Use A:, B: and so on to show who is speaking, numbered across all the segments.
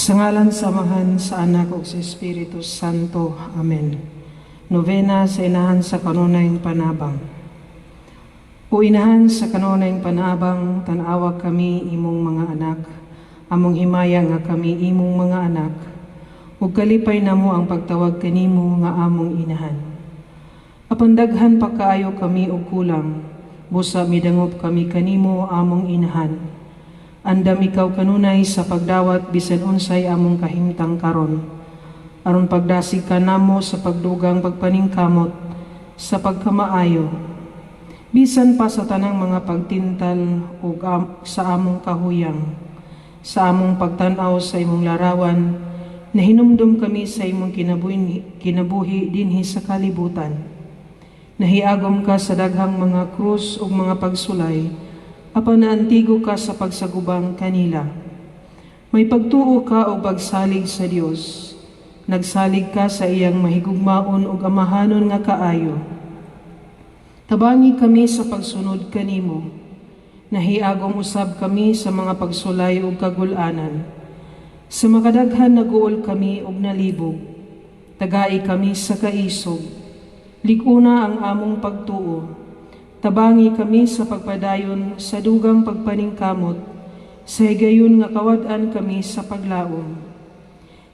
A: Sa ngalan samahan sa Anak ug sa Espiritu Santo. Amen. Novena sa inahan sa kanunayng panabang. O inahan sa kanunayng panabang, tanawa kami imong mga anak, among himaya nga kami imong mga anak, ug kalipay namo ang pagtawag kanimo nga among inahan. Apan daghan pa kaayo kami og kulang, busa midangop kami kanimo among inahan. Andam ikaw kanunay sa pagdawat bisan unsay among kahimtang karon, aron pagdasig ka namo sa pagdugang pagpaningkamot sa pagkamaayo, bisan pa sa tanang mga pagtintal ug sa among kahuyang, sa among pagtan-aw sa imong larawan, na hinumdum kami sa imong kinabuhi dinhi sa kalibutan. Nahiagom ka sa daghang mga krus ug mga pagsulay, apan naantigo ka sa pagsagubang kanila. May pagtuo ka o pagsalig sa Dios. Nagsalig ka sa iyang mahigugmaon ug amahanon nga kaayo. Tabangi kami sa pagsunod kanimo. Nahiagom usab kami sa mga pagsulay ug kagul-anan. Sa makadaghan naguol kami ug nalibog. Tagai kami sa kaisog. Liguna ang among pagtuo. Tabangi kami sa pagpadayon sa dugang pagpaningkamot, sa higayon nga kawad-an kami sa paglaom.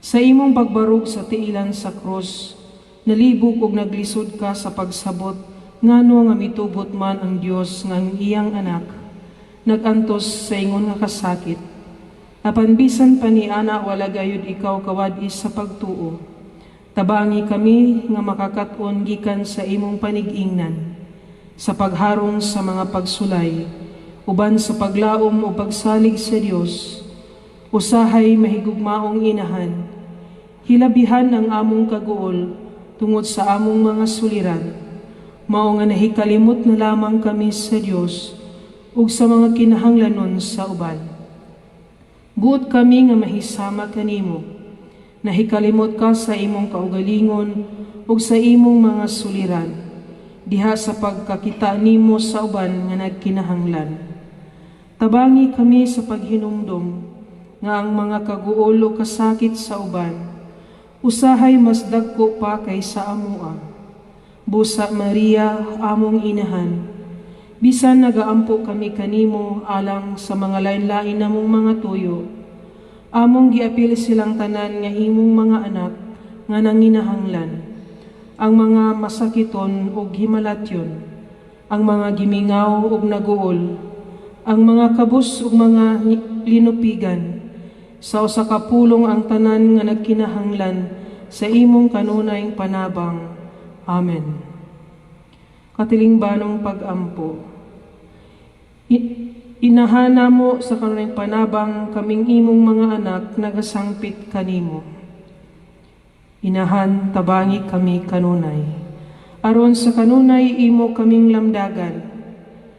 A: Sa imong pagbarog sa tiilan sa krus, nalibog ug naglisod ka sa pagsabot, ngano nga mitubot man ang Dios nga ang iyang anak, nagantos sa ingon nga kasakit. Apan bisan pa ni ana wala gayud ikaw kawad-i sa pagtuo. Tabangi kami nga makakaton gikan sa imong panig-ingnan, sa pagharong sa mga pagsulay, uban sa paglaom o pagsalig sa Dios, usahay mahigugmaong inahan, hilabihan ang among kaguol tungod sa among mga suliran, mao nga nahikalimot na lamang kami sa Dios ug sa mga kinahanglanon sa uban. Buot kami nga mahisama kanimo, nahikalimot ka sa imong kaugalingon ug sa imong mga suliran, diha sa pagkakita nimo sa uban nga nagkinahanglan. Tabangi kami sa paghinumdom nga ang mga kaguol o kasakit sa uban, usahay mas dagko pa kaysa amoa. Busa Maria, among inahan, bisan nagaampo kami kanimo alang sa mga lain-lain namong mga tuyo, among giapil silang tanan nga imong mga anak nga nanginahanglan, ang mga masakiton ug himalatyon, ang mga gimingaw ug naguol, ang mga kabus ug mga linupigan, sa usa ka pulong ang tanan nga nagkinahanglan sa imong kanunayng panabang. Amen. Katilingbanong pag-ampo. Inahana mo sa kanunayng panabang kaming imong mga anak nagasangpit kanimo. Inahan, tabangi kami kanunay. Aron sa kanunay, imo kaming lamdagan.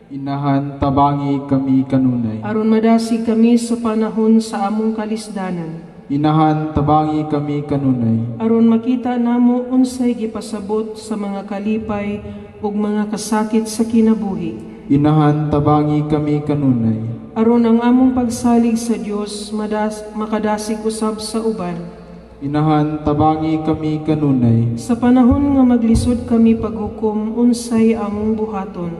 B: Inahan, tabangi kami kanunay.
A: Aron madasig kami sa panahon sa among kalisdanan.
B: Inahan, tabangi kami kanunay.
A: Aron makita namo unsay gipasabot sa mga kalipay ug mga kasakit sa kinabuhi.
B: Inahan, tabangi kami kanunay.
A: Aron ang among pagsalig sa Dios makadasig usab sa uban.
B: Inahan, tabangi kami kanunay.
A: Sa panahon nga maglisod kami paghukom unsay among buhaton.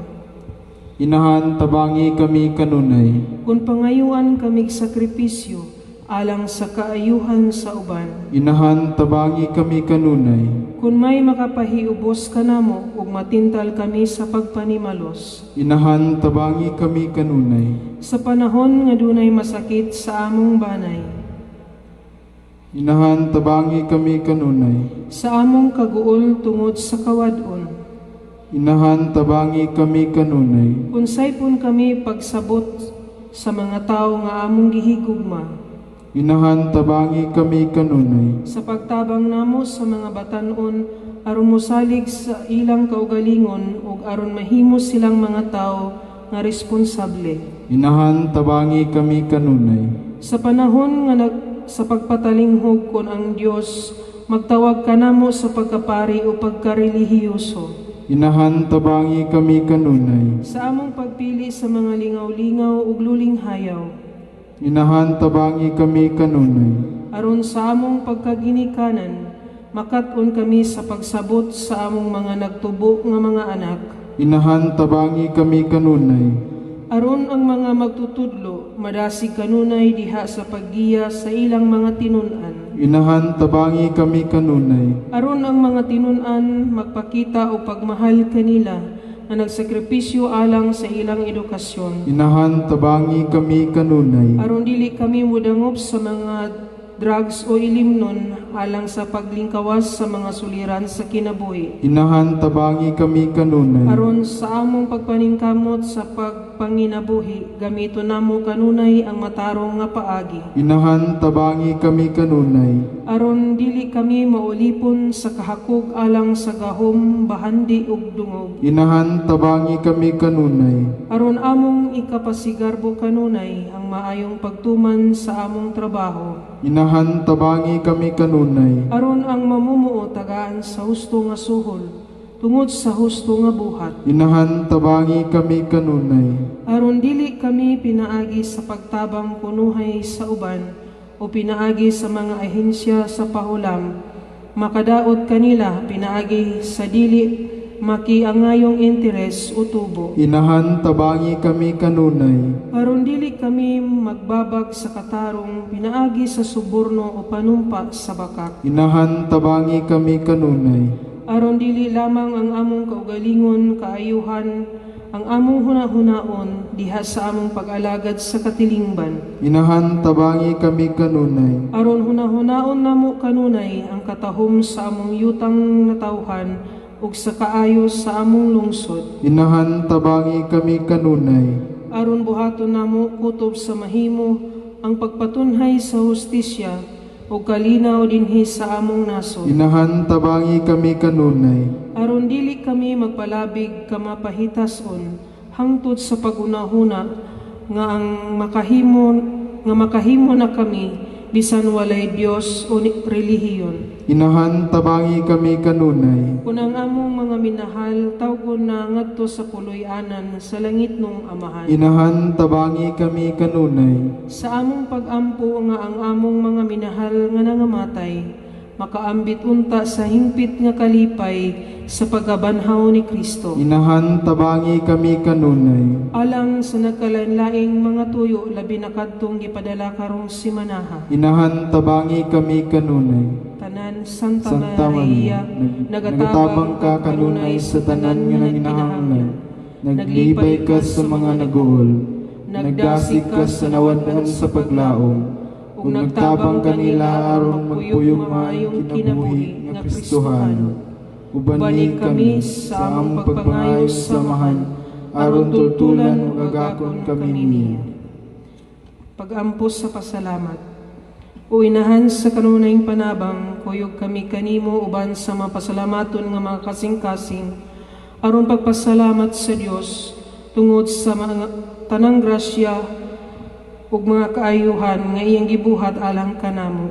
B: Inahan, tabangi kami kanunay.
A: Kung pangayuan kamig sakripisyo alang sa kaayuhan sa uban.
B: Inahan, tabangi kami kanunay.
A: Kung may makapahiubos kanamo ug matintal kami sa pagpanimalos.
B: Inahan, tabangi kami kanunay.
A: Sa panahon nga dunay masakit sa among banay.
B: Inahan, tabangi kami kanunay.
A: Sa among kaguol tungod sa kawadon.
B: Inahan, tabangi kami kanunay.
A: Unsay pun kami pagsabot sa mga tao nga among gihigugma.
B: Inahan, tabangi kami kanunay.
A: Sa pagtabang namo sa mga batan-on aron mosalig sa ilang kaugalingon ug aron mahimo silang mga tao nga responsable.
B: Inahan, tabangi kami kanunay.
A: Sa panahon nga sa pagpatalinghog kon ang Dios magtawag kanamo sa pagkapari o pagkarelihiyoso.
B: Inahan, tabangi kami kanunay.
A: Sa among pagpili sa mga lingaw-lingaw ug luling hayaw.
B: Inahan, tabangi kami kanunay.
A: aron sa among pagkaginikanan, makat-on kami sa pagsabot sa among mga nagtubo nga mga anak.
B: Inahan tabangi kami kanunay.
A: Aron ang mga magtutudlo, madasig kanunay diha sa paggiya sa ilang mga tinun-an.
B: Inahan tabangi kami kanunay.
A: Aron ang mga tinun-an magpakita o pagmahal kanila na nagsakripisyo alang sa ilang edukasyon.
B: Inahan tabangi kami kanunay.
A: Aron dili kami mudangop sa mga drugs o ilimnon alang sa paglingkawas sa mga suliran sa kinabuhi.
B: Inahan tabangi kami kanunay.
A: Aron sa among pagpaningkamot sa pagpanginabuhi, gamito namo kanunay ang matarong nga paagi.
B: Inahan tabangi kami kanunay.
A: Aron dili kami maulipon sa kahakog alang sa gahom, bahandi ug dungog.
B: Inahan tabangi kami kanunay.
A: Aron among ikapasigarbo kanunay ang maayong pagtuman sa among trabaho.
B: Inahan tabangi kami kanunay.
A: Aron ang mamumuo tagaan sa husto nga suhol, tungod sa husto nga buhat.
B: Inahan tabangi kami kanunay.
A: Aron dili kami pinaagi sa pagtabang kunuhay sa uban o pinaagi sa mga ahensya sa pahulam, makadaot kanila pinaagi sa dili makiangayong interes o tubo.
B: Inahan tabangi kami kanunay.
A: Aron dili kami magbabag sa katarong pinaagi sa suborno o panumpa sa bakak.
B: Inahan tabangi kami kanunay.
A: Aron dili lamang ang among kaugalingon, kaayuhan, ang among hunahunaon diha sa among pag-alagad sa katilingban.
B: Inahan tabangi kami kanunay.
A: Aron hunahunaon namo kanunay ang katahom sa among yutang natawhan ug sa kaayos sa among lungsod.
B: Inahan tabangi kami kanunay.
A: Aron buhaton namo kutob sa mahimo ang pagpatunhay sa hustisya ug kalinaw dinhi sa among nasod.
B: Inahan tabangi kami kanunay.
A: Aron dili kami magpalabig kamapahitason hangtod sa pagunahuna nga ang makahimo na kami bisan walay Dios o relihiyon.
B: Inahan tabangi kami kanunay.
A: Kung ang among mga minahal tawgon na ngadto sa puloy-anan sa langit nung Amahan.
B: Inahan tabangi kami kanunay.
A: Sa among pag-ampo nga ang among mga minahal nga nangamatay, makaambit unta sa hingpit nga kalipay sa pagkabanhaw ni Kristo.
B: Inahan tabangi kami kanunay.
A: Alang sa nagkalain-laing mga tuyo labi na kadtong gipadala karong simanaha.
B: Inahan tabangi kami kanunay.
A: Tanan Santa,
B: Santa
A: Maria,
B: Maria, nagatabang ka kanunay sa tanan nga nanginahanglan. Naglibay ka sa mga naguol. Nagdasig ka sa nawadaan sa paglaom. Kung nagtabang kanila aron magpuyong maayong kinabuhi nga Kristohano. Ubanin kami sa among pagpangayos samahan, aron tultulan ug agakon kami niya.
A: Pag-ampos sa pasalamat. O inahan sa kanunayng panabang, kuyog kami kanimo uban sa mapasalamaton nga mga kasing-kasing, aron pagpasalamat sa Dios tungod sa mga tanang grasya ug mga kaayuhan nga iyang gibuhat alang kanamo.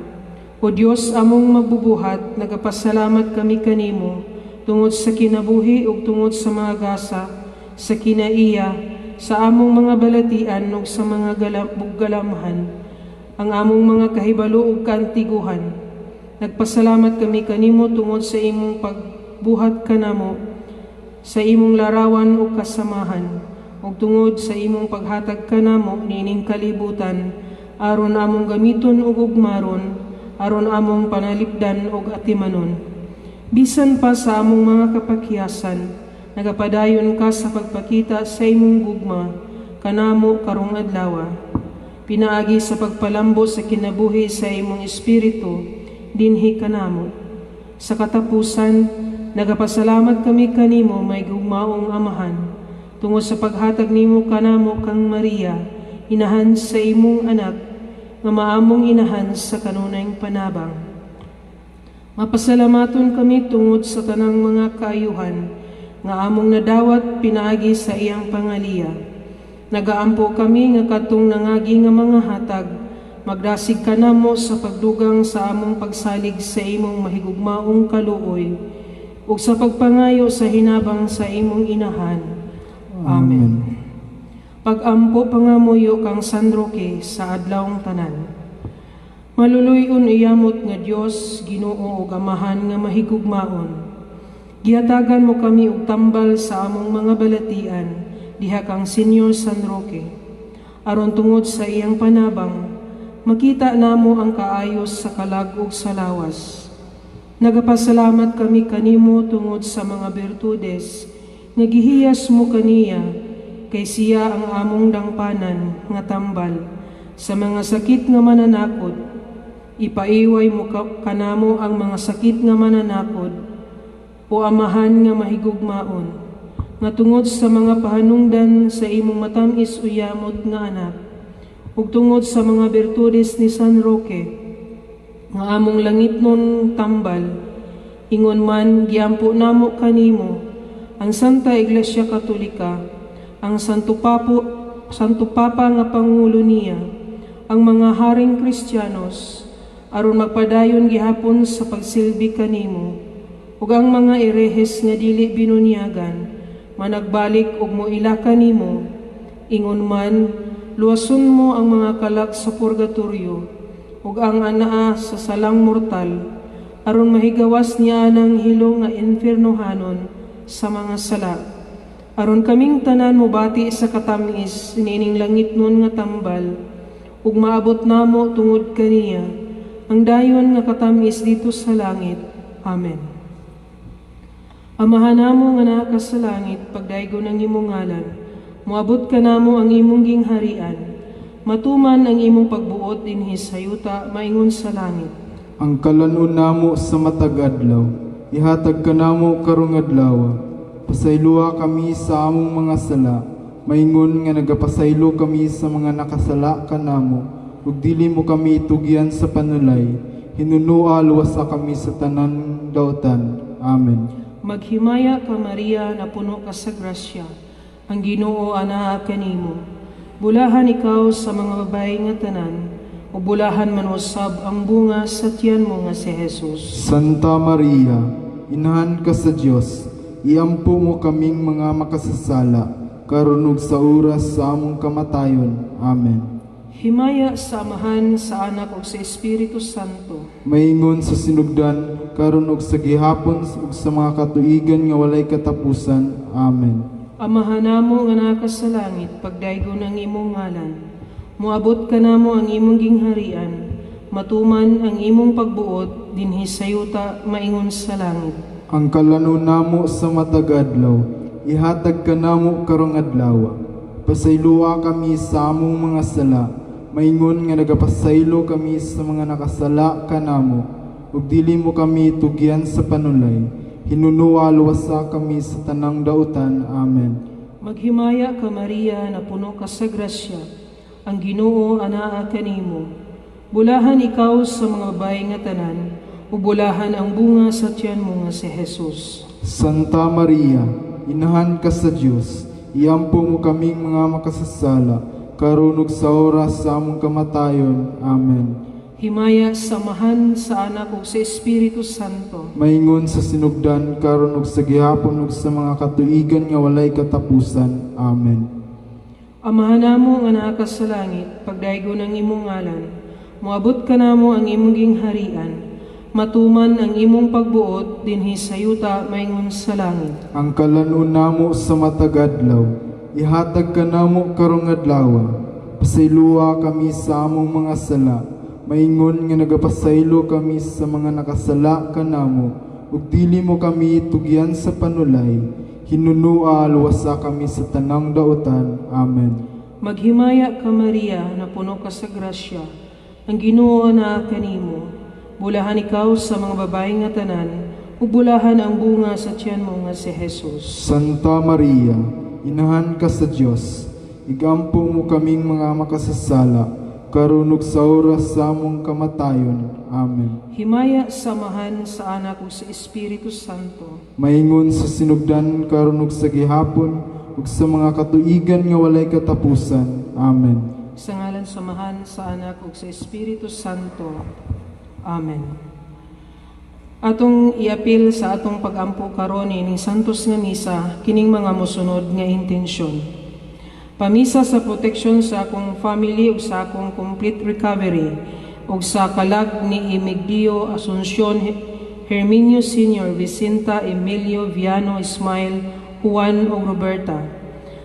A: O Dios among magbubuhat, nagapasalamat kami kanimo tungod sa kinabuhi ug tungod sa mga gasa, sa kinaiya, sa among mga balatian ug sa mga galamhan, ang among mga kahibalo ug kaantiguhan. Nagpasalamat kami kanimo tungod sa imong pagbuhat kanamo, sa imong larawan ug kasamahan, ug tungod sa imong paghatag kanamo nining kalibutan, aron among gamiton ug ugmaron, aron among panalipdan ug atimanon. Bisan pa sa among mga kapakyasan, nagapadayon ka sa pagpakita sa imong gugma kanamo karong adlaw. Pinaagi sa pagpalambo sa kinabuhi sa imong espiritu dinhi kanamo. Sa katapusan, nagapasalamat kami kanimo may gugmaong Amahan, tungod sa paghatag nimo kanamo kang Maria, inahan sa imong anak, nga maamong inahan sa kanunayng panabang. Mapasalamaton kami tungod sa tanang mga kaayuhan nga among nadawat pinaagi sa iyang pangaliya. Nagaampo kami nga katong nangagi nga mga hatag, magdasig kanamo sa pagdugang sa among pagsalig sa imong mahigugmaong kaluoy ug sa pagpangayo sa hinabang sa imong inahan. Amen. Pag-ampo pangamuyo kang San Roque sa adlawng tanan. Maluluyon iyamot nga Dios, Ginoo ug Amahan nga mahigugmaon. Gihatagan mo kami og tambal sa among mga balatian diha kang Senyor San Roque. Aron tungod sa iyang panabang, makita namo ang kaayos sa kalag ug sa lawas. Nagapasalamat kami kanimo tungod sa mga bertudes nga gihiyas mo kaniya, kay siya ang among dangpanan nga tambal sa mga sakit nga mananakod. Ipaiway mo kanamo ang mga sakit nga mananakod, o Amahan nga mahigugmaon, nga tungod sa mga pahanungdan sa imong matamis uyamot nga anak, ug tungod sa mga bertudes ni San Roque, nga among langitnon tambal, ingon man giampo namo kanimo ang Santa Iglesia Katolika, ang Santo Papa nga Pangulo niya, ang mga haring Kristiyanos, aron magpadayon gihapon sa pagsilbi kanimo, ug ang mga erehes nga dili binunyagan managbalik ug moila kanimo, ingon man luwason mo ang mga kalag sa purgatorio ug ang anaa sa salang mortal, aron mahigawas niya ng hilo nga infernohanon sa mga sala. Aron kaming tanan mobati sa katamis niining langitnon nga tambal, ug maabot namo tungod kaniya ang dayon nga katamis dito sa langit. Amen. Amahan namo nga naa ka sa langit, pagdaygo ng imong ngalan, moabot ka namo ang imong gingharian, matuman ang imong pagbuot dinhi sa yuta maingon sa langit.
B: Ang kalanon namo sa matag adlaw, ihatag ka namo karong adlaw. Pasayloa kami sa among mga sala, maingon nga nagapasaylo kami sa mga nakasala kanamo, ug dili mo kami itugyan sa panulay, hinunua luwasa kami sa tanan dautan. Amen.
A: Maghimaya ka Maria, na puno ka sa grasya, ang Ginoo anaa kanimo. Bulahan ikaw sa mga babae nga tanan, o bulahan man usab ang bunga sa tiyan mo nga si Jesus.
B: Santa Maria, inahan ka sa Dios, iampo mo kaming mga makasasala, karon ug sa oras sa among kamatayon. Amen.
A: Himaya sa Amahan, sa Anak ug sa Espiritu Santo.
B: Maingon sa sinugdan, karon ug sa gihapon ug sa mga katuigan nga walay katapusan. Amen.
A: Amahan namo nga naa ka sa langit, pagdaygo ng imong ngalan. Moabot ka namo ang imong gingharian, matuman ang imong pagbuot dinhi sa yuta maingon sa langit.
B: Ang kalanon namo sa matag adlaw, ihatag ka namo karong adlaw. Pasayloa kami sa among mga sala, maingon nga nagapasaylo kami sa mga nakasala kanamo, ug dili mo kami tugyan sa panulay, hinunua luwasa kami sa tanang dautan. Amen.
A: Maghimaya ka Maria, na puno ka sa grasya, ang Ginoo anaa kanimo. Bulahan ikaw sa mga babae nga tanan, ug bulahan ang bunga sa tiyan mo nga si Jesus.
B: Santa Maria, inahan ka sa Dios, iampo mo kaming mga makasasala, karon ug sa oras sa among kamatayon. Amen.
A: Himaya sa Amahan, sa Anak ug sa Espiritu Santo.
B: Maingon sa sinugdan, karon ug sa gihapon ug sa mga katuigan nga walay katapusan. Amen.
A: Amahan namo nga naa ka sa langit, pagdaygo ng imong ngalan, moabot ka namo ang imong gingharian, matuman ang imong pagbuot dinhi sa yuta maingon sa langit.
B: Ang kalanon namo sa matag adlaw, ihatag ka namo karong adlaw. Pasayloa kami sa among mga sala, maingon nga nagapasaylo kami sa mga nakasala kanamo, ug dili mo kami tugyan sa panulay, hinunua luwasa kami sa tanang dautan. Amen.
A: Maghimaya ka Maria, na puno ka sa grasya, ang Ginoo anaa kanimo. Bulahan ikaw sa mga babae nga tanan, ug bulahan ang bunga sa tiyan mo nga si Jesus.
B: Santa Maria, inahan ka sa Dios, igampo mo kaming mga makasasala, karon ug sa oras sa among kamatayon. Amen.
A: Himaya sa Amahan, sa Anak ug sa Espiritu Santo.
B: Maingon sa sinugdan, karon ug sa gihapon ug sa mga katuigan nga walay katapusan. Amen.
A: Sa ngalan sa Amahan, sa Anak ug sa Espiritu Santo. Amen. Atong iapil sa atong pagampo karon ining santos nga misa kining mga mosunod nga intensyon. Pamisa sa proteksyon sa akong family ug sa akong complete recovery ug sa kalag ni Emigdio Asuncion Herminio Sr., Vicenta Emilio Viano Ismail, Juan ug Roberta.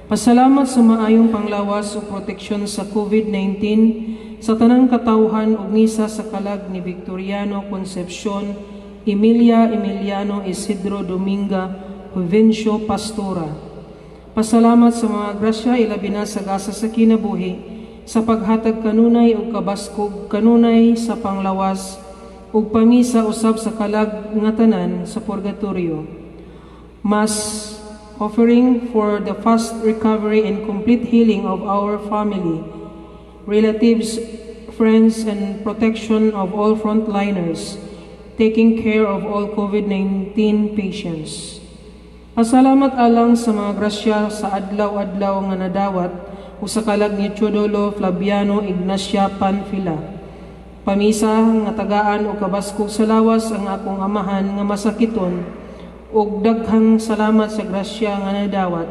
A: Pasalamat sa maayong panglawas o proteksyon sa COVID-19 sa tanang katawhan ug misa sa kalag ni Victoriano Concepcion Emilia Emiliano Isidro Dominga Juvencio Pastora. Pasalamat sa mga grasya ilabi na sa gasa sa kinabuhi sa paghatag kanunay ug kabaskog kanunay sa panglawas ug pamisa usab sa kalag nga tanan sa purgatorio. Mas offering for the fast recovery and complete healing of our family, relatives, friends, and protection of all frontliners, taking care of all COVID-19 patients. Pasalamat alang sa mga grasya sa adlaw-adlaw nga nadawat o sa kalag ni Teodolo Flaviano Ignacia Panfila. Pamisa nga tagaan o kabaskog sa lawas ang akong amahan nga masakiton ug daghang salamat sa grasya nga nadawat.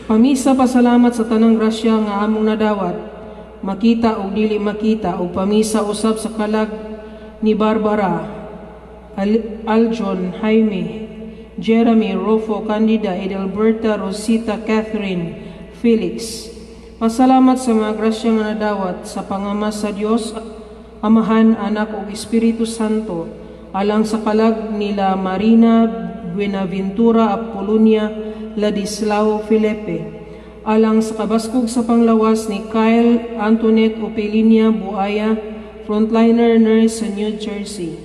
A: Pamisa pasalamat sa tanang grasya nga among nadawat, makita ug dili makita, ug pamisa usab sa kalag ni Barbara, Aljon, Jaime, Jeremy, Rofo, Candida, Edelberta, Rosita, Catherine, Felix. Pasalamat sa mga grasya nga nadawat sa pangama sa Dios, Amahan, Anak ug Espiritu Santo, alang sa kalag nila Marina Buenaventura Apolonia Ladislao Felipe, alang sa kabaskog sa panglawas ni Kyle Antoinette Opelinia Buaya, frontliner nurse sa New Jersey.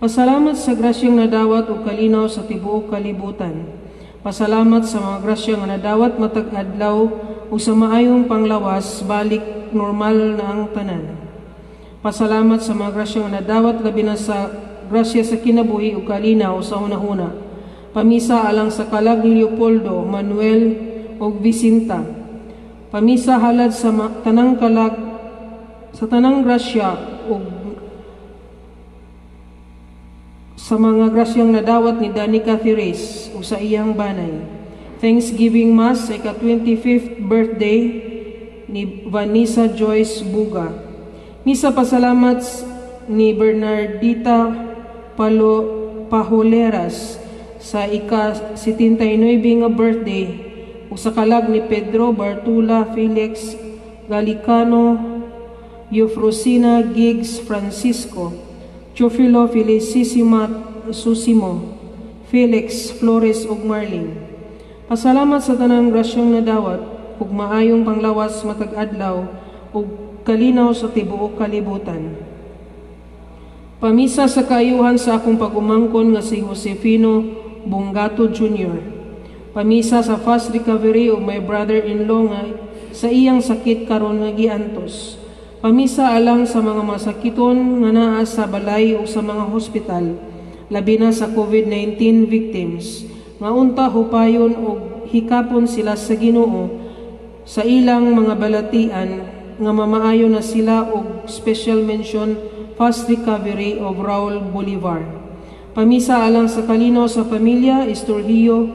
A: Pasalamat sa grasyang nadawat ug kalinaw sa tibuok kalibutan. Pasalamat sa mga grasyang nadawat matag adlaw ug sa maayong panglawas balik normal na ang tanan. Pasalamat sa mga grasyang nadawat labi na sa grasya sa kinabuhi ug kalinaw sa hunahuna. Pamisa alang sa kalag ni Leopoldo, Manuel ug Vicenta. Pamisa halad sa tanang kalag sa tanang grasya ug sa mga grasyang nadawat ni Danica Therese ug sa iyang banay. Thanksgiving Mass sa ika-25th birthday ni Vanessa Joyce Buga. Misa pasalamat ni Bernardita Pajoleras sa ika-79 nga birthday ug sa kalag ni Pedro Bartula Felix Galicano, Eufrosina Giggs Francisco, Teofilo Felicissima Susimo, Felix Flores ug Marlene. Pasalamat sa tanang grasyang nadawat ug maayong panglawas matag adlaw ug kalinaw sa tibuok kalibutan. Pamisa sa kaayuhan sa akong pagumangkon nga si Josefino Bungato Jr. Pamisa sa fast recovery of my brother-in-law nga sa iyang sakit karon nga giantos. Pamisa alang sa mga masakiton nga naa sa balay o sa mga hospital, labi na sa COVID-19 victims, nga unta hupayon o hikapon sila sa Ginoo sa ilang mga balatian nga mamaayo na sila og special mention fast recovery of Raul Bolivar. Pamisa alang sa kalinaw sa pamilya Estorgio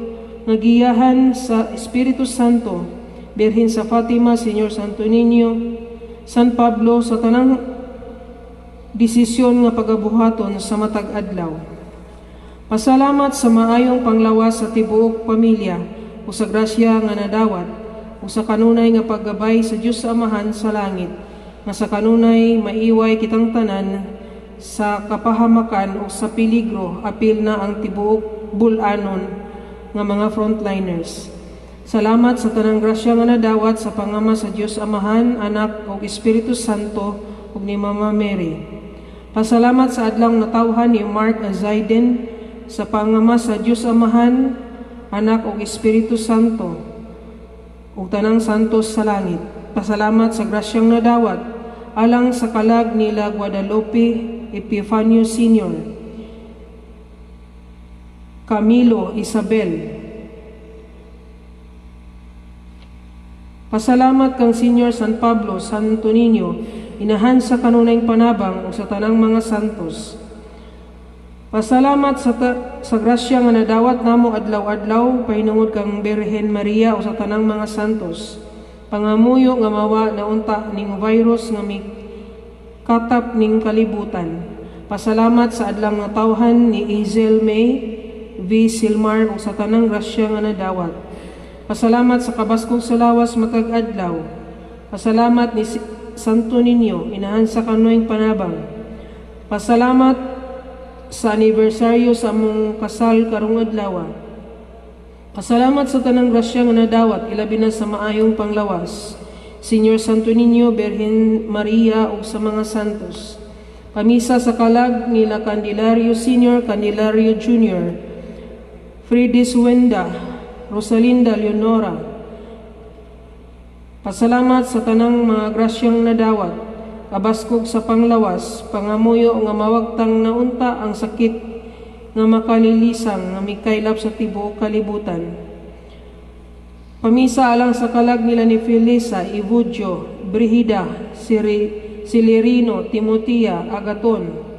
A: nga giyahan sa Espiritu Santo, Birhen sa Fatima, Señor Santo Niño, San Pablo sa tanang desisyon nga pagabuhaton sa matag adlaw. Pasalamat sa maayong panglawas sa tibuok pamilya o sa grasya nga nadawat o sa kanunay nga paggabay sa Dios sa Amahan sa langit, nga sa kanunay maiway kitang tanan sa kapahamakan o sa peligro apil na ang tibuok bulanon nga mga frontliners. Salamat sa tanang grasya nga nadawat sa pangama sa Dios Amahan, Anak ug Espiritu Santo ug ni Mama Mary. Pasalamat sa adlawng natawhan ni Mark Azaiden sa pangama sa Dios Amahan, Anak ug Espiritu Santo ug tanang santos sa langit. Pasalamat sa grasyang nadawat alang sa kalag nila Guadalupe Epifanio Sr., Camilo Isabel. Pasalamat kang Senior San Pablo, Santo Niño, inahan sa kanunayng panabang o sa tanang mga santos. Pasalamat sa grasya nga nadawat namo adlaw-adlaw pahinungod kang Birhen Maria o sa tanang mga santos. Pangamuyo nga mawa na unta ning virus nga katap ning kalibutan. Pasalamat sa adlang nga tawhan ni Hazel May V. Silmar ug sa tanang grasya nga nadawat. Pasalamat sa kabaskog sa lawas matag adlaw. Pasalamat ni Santo Niño inahan sa kanoyng panabang. Pasalamat sa anibersaryo sa among kasal karong adlaw. Pasalamat sa tanang grasya nga nadawat ilabi na sa maayong panglawas. Señor Santo Niño, Birhen Maria ug sa mga santos. Pamisa sa kalag nila Candelario Sr., Candelario Jr., Fridis Wenda, Rosalinda Leonora. Pasalamat sa tanang mga grasyang nadawat, kabaskog sa panglawas, pangamuyo nga mawagtang naunta ang sakit nga makalilisang nga mikaylap sa tibuok kalibutan. Pamisa alang sa kalag nila ni Felisa, Ivudio, Brigida, Silerino, Timotea, Agaton,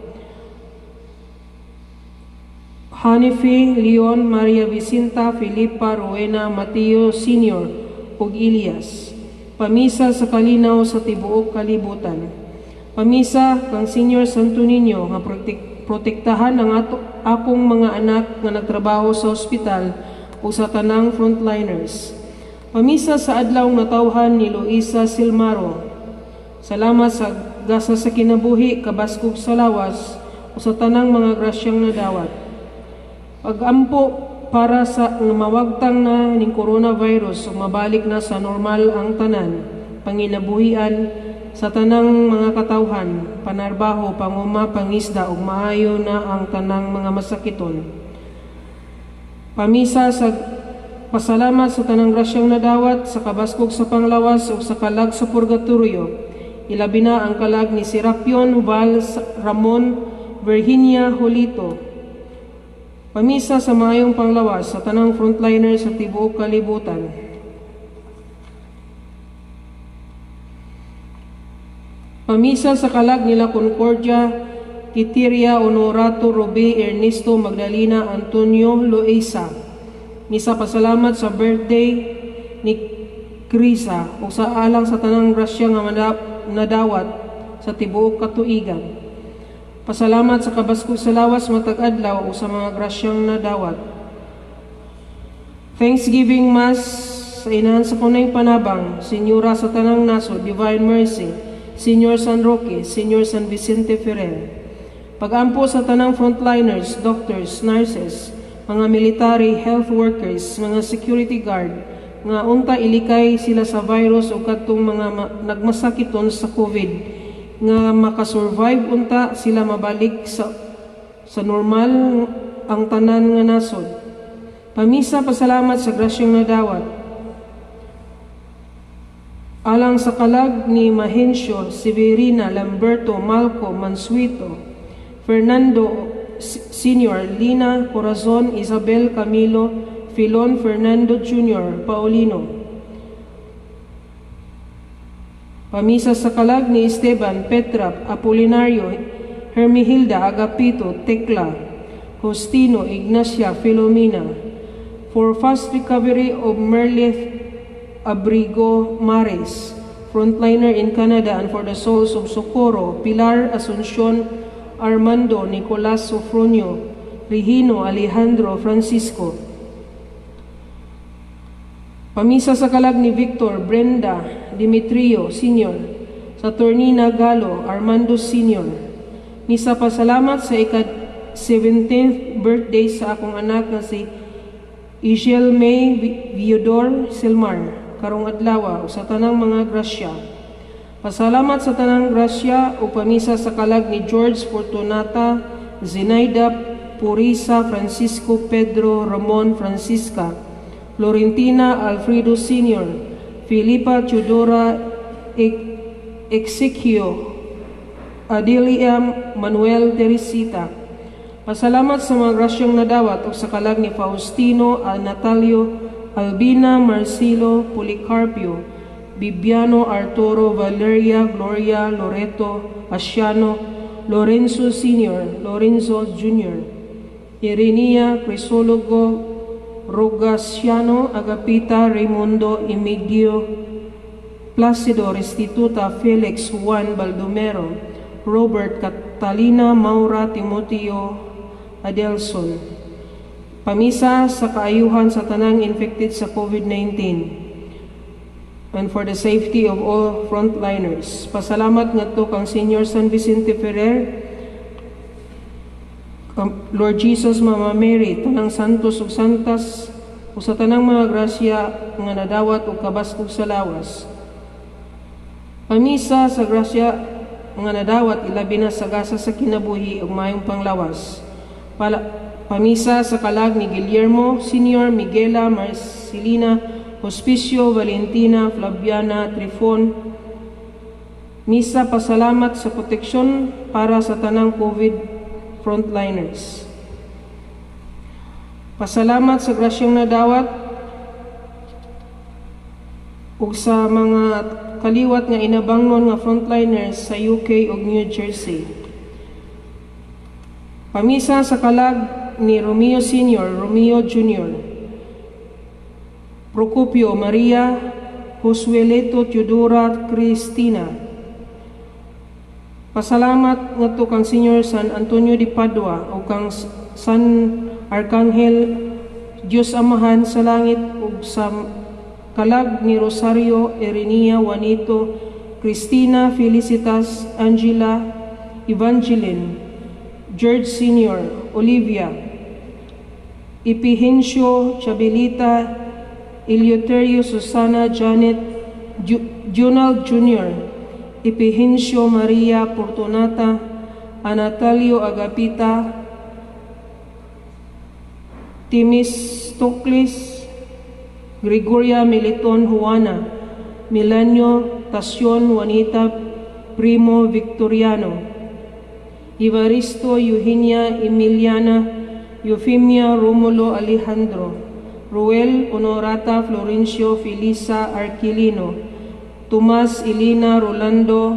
A: Hanife, Leon, Maria Vicinta, Filipa, Rowena, Mateo Sr. ug Elias. Pamisa sa kalinaw sa tibuok kalibutan. Pamisa kang Senior Santo Niño nga protektahan ang akong mga anak nga nagtrabaho sa ospital o sa tanang frontliners. Pamisa sa adlawng natawhan ni Luisa Silmaro. Salamat sa gasa sa kinabuhi, kabaskog sa lawas, o sa tanang mga grasyang nadawat. Pag-ampo para sa mawagtang na ning coronavirus o mabalik na sa normal ang tanan, panginabuhian sa tanang mga katawhan, panarbaho, panguma, pangisda, ug maayo na ang tanang mga masakiton. Pamisa sa pasalamat sa tanang grasyang nadawat, sa kabaskog sa panglawas o sa kalag sa purgatorio, ilabi na ang kalag ni Serapion Val Ramon Virginia Holito. Pamisa sa maayong panglawas sa tanang frontliner sa tibuok kalibutan. Pamisa sa kalag nila Concordia, Kitiria Honorato Robe Ernesto Magdalena Antonio Loesa. Misa pasalamat sa birthday ni Krisa o sa alang sa tanang grasya nga nadawat sa tibuok katuigan. Pasalamat sa kabaskog sa lawas matag adlaw o sa mga grasyang nadawat. Thanksgiving Mass sa inahan sa kunay panabang, Senyora sa tanang naso, Divine Mercy, Senior San Roque, Senior San Vicente Ferrer. Pag-ampo sa tanang frontliners, doctors, nurses, mga military, health workers, mga security guard, nga unta ilikay sila sa virus o kadtong mga nagmasakiton sa COVID, nga makasurvive unta sila mabalik sa normal ang tanan nga nasod. Pamisa pasalamat sa grasyang nadawat. Alang sa kalag ni Mahencio, Severina, Lamberto, Malco, Mansuito, Fernando Sr., Lina, Corazon, Isabel, Camilo, Filon Fernando Jr., Paulino. Pamisa sa kalag ni Esteban, Petra, Apolinario, Hermihilda, Agapito, Tekla, Justino, Ignacia, Filomena. For fast recovery of Merlith Abrigo Mares, frontliner in Canada, and for the souls of Socorro, Pilar Asuncion, Armando, Nicolas Sofronio, Regino, Alejandro, Francisco. Pamisa sa kalag ni Victor, Brenda, Dimitrio, Sr., Saturnina Galo, Armando Sr. Misa pasalamat sa ika-17th birthday sa akong anak na si Ishel May Viodor Silmar, karong adlaw sa tanang mga grasya. Pasalamat sa tanang grasya o pamisa sa kalag ni George Fortunata, Zenaida Purisa, Francisco Pedro, Ramon Francisca, Florentina Alfredo Sr., Filipa Teodora Exequio, Adelia Manuel Teresita. Pasalamat sa mga grasyang nadawat o sa kalag ni Faustino, Natalio, Albina, Marcelo, Policarpio, Bibiano, Arturo, Valeria, Gloria, Loreto, Asiano, Lorenzo Sr., Lorenzo Jr., Irenia, Crisologo, Rogasiano, Agapita, Raimundo, Emigdio, Placido, Restituta, Felix, Juan, Baldomero, Robert Catalina Maura Timoteo Adelson. Pamisa sa kaayuhan sa tanang infected sa COVID-19 and for the safety of all frontliners. Pasalamat ngadto kang Senior San Vicente Ferrer, Lord Jesus, Mama Mary, tanang santos ug santas, ug sa tanang mga grasya nga nadawat ug kabas-og sa lawas. Pamisa sa grasya nga nadawat ilabi na sa gasa sa kinabuhi ug mayong panglawas. Pamisa sa kalag ni Guillermo Senior, Miguela, Marcelina, Hospicio, Valentina, Flaviana, Trifon. Misa pasalamat sa proteksyon para sa tanang COVID frontliners. Pasalamat sa grasyang nadawat ug sa mga kaliwat nga inabangnon nga frontliners sa UK ug New Jersey. Pamisa sa kalag ni Romeo Senior, Romeo Junior, Procopio, Maria, Josueleto, Teodora, Cristina. Pasalamat ngadto kang Senior San Antonio de Padua o kang San Arcangel, Diyos Amahan sa langit ug sa kalag ni Rosario, Erenia, Juanito, Cristina, Felicitas, Angela, Evangeline, George Senior, Olivia, Epihencio, Chabelita, Eleuterio, Susana, Janet, Junal Jr., Epihencio, Maria, Fortunata, Anatalio, Agapita, Timistocles, Gregoria, Militon, Juana, Milanio, Tasyon, Juanita, Primo, Victoriano, Evaristo, Eugenia, Emiliana, Eufemia, Romulo, Alejandro, Ruel, Honorata, Florencio, Felisa, Arquilino, Tomas, Elena, Rolando,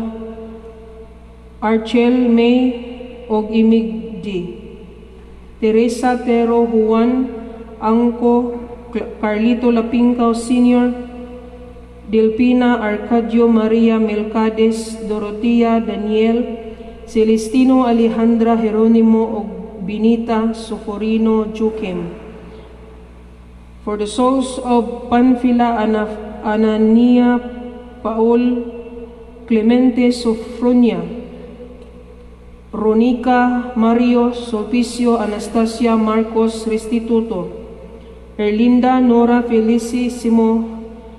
A: Archel, May, og Imigdi, Teresa, Tero, Juan, Angko, Carlito Lapincaw Sr., Delpina, Arcadio, Maria, Melcades, Dorotea, Daniel, Celestino, Alejandra, Jeronimo, og Binita, Socorino, Joaquim. For the souls of Panfila, Anania, Paul, Clemente, Sofronia, Ronica, Mario, Sulpicio, Anastasia, Marcos, Restituto, Erlinda, Nora, Felicissimo,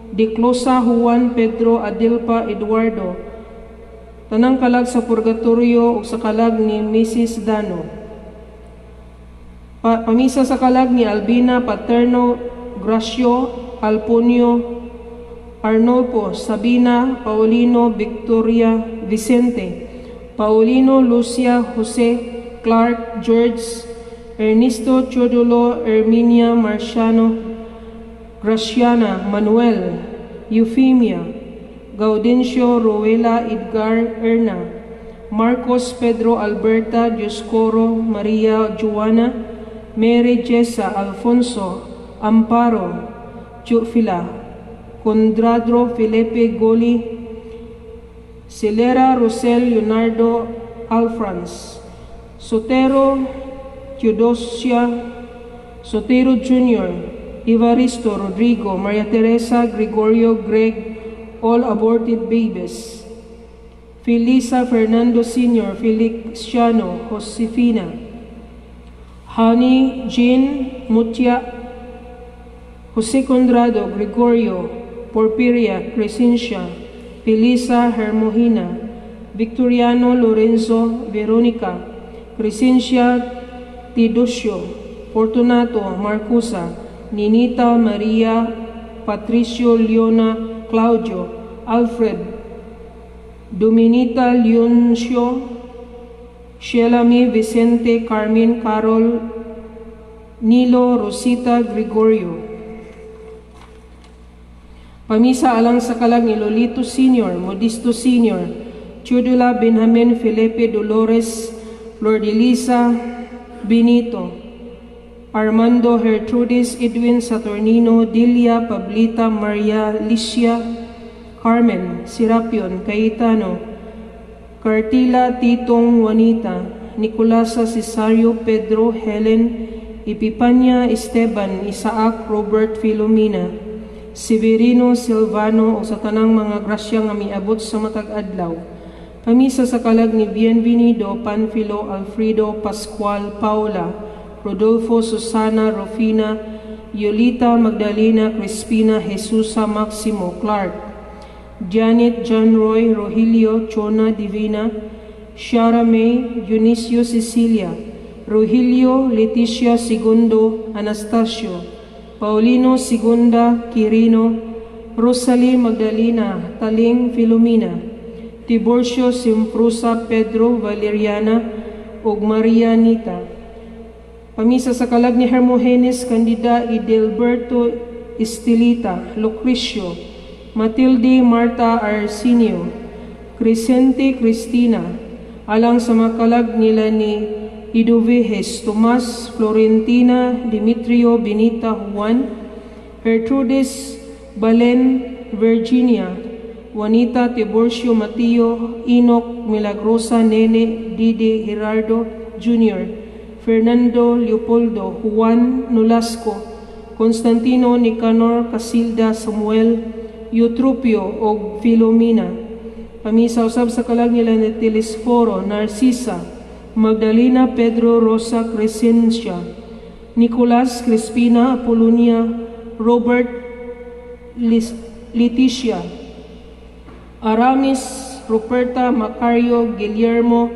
A: Diclosa, Juan, Pedro, Adelpa, Eduardo, tanang kalag sa purgatorio ug sa kalag ni Mrs. Dano. Pamisa sa kalag ni Albina, Paterno, Gracio, Alponio, Arnolfo, Sabina, Paulino, Victoria, Vicente, Paulino, Lucia, Jose, Clark, George, Ernesto, Chodulo, Erminia, Marciano, Graciana, Manuel, Eufemia, Gaudencio, Rowela, Edgar, Erna, Marcos, Pedro, Alberta, Dioscoro, Maria, Joana, Mary, Jessa, Alfonso, Amparo, Chufila, Condrado, Felipe, Goli, Celera, Rosel, Leonardo, Alfrance, Sotero, Teodosia, Sotero Jr., Evaristo, Rodrigo, Maria Teresa, Gregorio, Greg, all aborted babies, Felisa, Fernando Sr., Feliciano, Josefina, Honey, Jean, Mutia, Jose Condrado, Gregorio, Porfiria, Crescencia, Felisa, Hermogena, Victoriano, Lorenzo, Veronica, Crescencia, Tidosio, Fortunato, Marcusa, Ninita, Maria, Patricio, Leona, Claudio, Alfred, Dominita, Leoncio, Shelami, Vicente, Carmen, Carol, Nilo, Rosita, Gregorio. Pamisa alang sa kalag ni Lolito Sr., Modisto Sr., Chudula, Benjamin, Felipe, Dolores, Lordelisa, Benito, Armando, Gertrudis, Edwin, Saturnino, Dilia, Pablita, Maria, Licia, Carmen, Serapion, Cayetano, Cartila Titong Juanita, Nicolasa Cesario Pedro Helen, Epipania Esteban Isaac Robert Filomena, Severino Silvano o sa tanang mga grasya nga miabot sa matag adlaw. Pamisa sa kalag ni Bienvenido Panfilo Alfredo Pascual Paula, Rodolfo Susana Rufina, Yolita Magdalena Crispina Jesusa Maximo Clark, Janet John Roy Rogelio Chona Divina, Shara May Eunicio Cecilia, Rogelio Leticia Segundo Anastasio, Paulino Segunda Quirino, Rosalie Magdalena Taling Filomena, Tiburcio Simprusa Pedro Valeriana ug Maria Nita. Pamisa sa kalag ni Hermogenes Candida Idelberto Estelita Lucrecio, Matilde Marta Arsenio, Crescente Cristina, alang sa makalag nila ni Idovejes Tomas Florentina Dimitrio Benita Juan, Gertrudis Balen Virginia, Juanita Tiburcio Mateo, Enoch Milagrosa Nene Dide Gerardo Jr., Fernando Leopoldo Juan Nolasco, Constantino Nicanor Casilda Samuel Eutrupio o Filomena. Pamisa usab sa kalag nila ni Telesforo Narcisa, Magdalena Pedro Rosa Crescencia, Nicolas Crispina Apolonia, Robert Leticia, Aramis Ruperta Macario Guillermo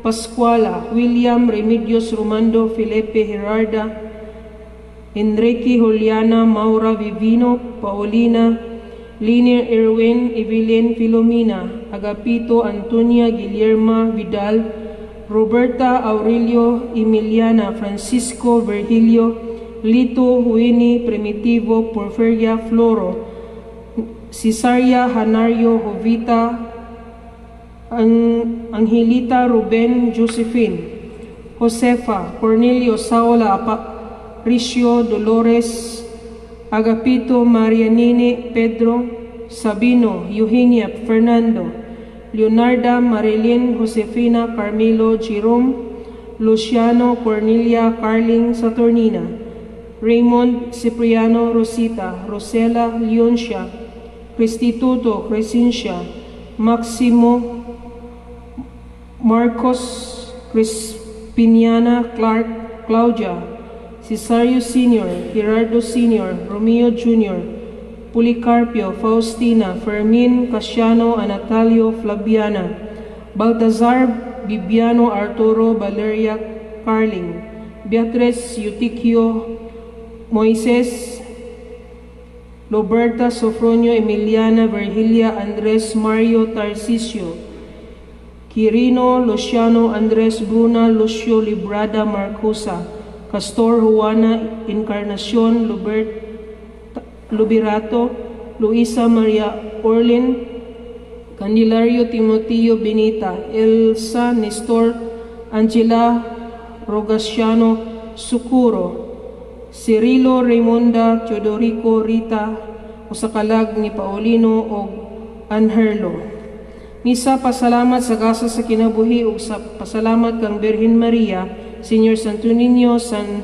A: Pascuala, William Remedios Romando Felipe Gerarda, Enrique Juliana Maura Vivino Paulina, Liner Erwin Evelyn Filomena, Agapito Antonia Guillerma Vidal, Roberta Aurelio Emiliana Francisco Virgilio, Lito Huini Primitivo Porfiria Floro, Cesaria Hanario Jovita, Angelita Ruben Josephine, Josefa Cornelio Saula Aparicio Dolores, Agapito Marianine Pedro, Sabino Eugenia Fernando, Leonarda Marilyn Josefina Carmelo Jerome, Luciano Cornelia Carling Saturnina, Raymond Cipriano Rosita, Rosela Leoncia, Cristituto Crescencia, Maximo Marcos Crispiniana Clark Claudia, Cesario Sr., Gerardo Sr., Romeo Jr., Policarpio, Faustina, Fermin, Casiano, Anatalio, Flaviana, Baltazar, Bibiano, Arturo, Valeria, Carling, Beatriz, Eutikio, Moises, Roberta, Sofronio, Emiliana, Virgilia, Andres, Mario, Tarcisio, Quirino, Luciano, Andres, Bruna, Lucio, Librada, Marcosa, Castor, Juana, Encarnacion, Lubirato, Luisa Maria Orlin, Candelario Timoteo Benita, Elsa Nestor, Angela Rogaciano Sucuro, Cirilo Raimonda Teodorico Rita, usakalag ni Paulino o Anherlo. Misa pasalamat sa gasa sa kinabuhi ug sa pasalamat kang Birhen Maria, Senior Santo Niño, San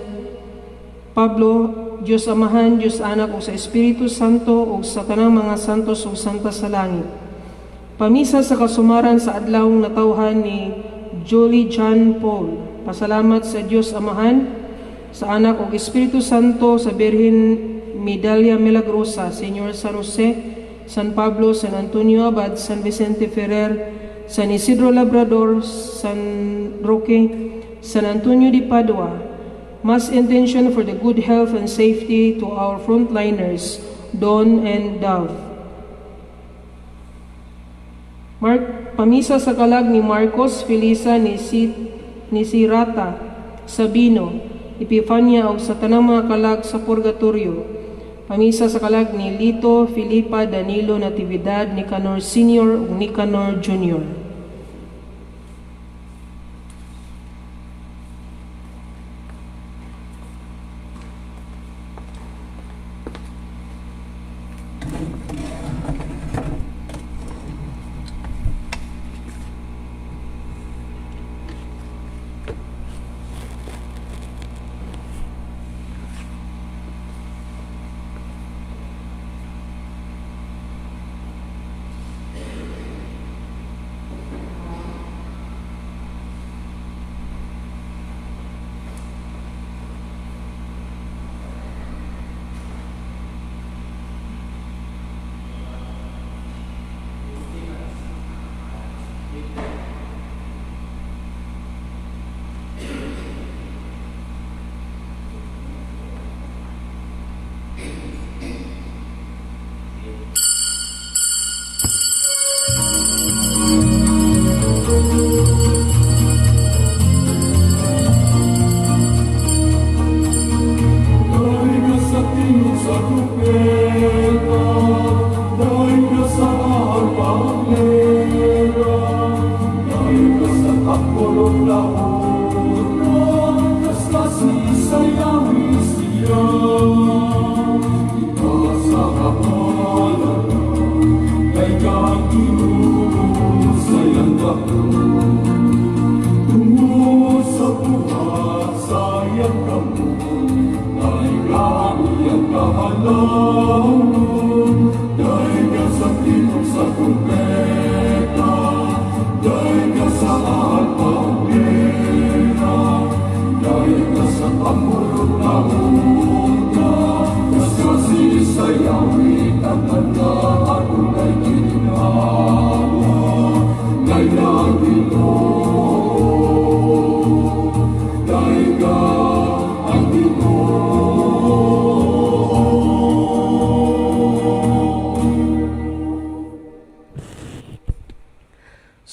A: Pablo, Diyos Amahan, Diyos Anak o sa Espiritu Santo o sa tanang mga santos o santa sa langit. Pamisa sa kasumaran sa adlawng natawhan ni Julie John Paul. Pasalamat sa Diyos Amahan, sa Anak o Espiritu Santo, sa Birhen Medalya Milagrosa, Señor San Jose, San Pablo, San Antonio Abad, San Vicente Ferrer, San Isidro Labrador, San Roque, San Antonio de Padua. Mass intention for the good health and safety to our frontliners, Dawn and Dove. Pamisa sa kalag ni Marcos, Felisa, ni Sirata, Sabino, Epifania o sa tanang mga kalag sa purgatorio. Pamisa sa kalag ni Lito, Filipa, Danilo, Natividad, Nicanor Sr. o Nicanor Jr.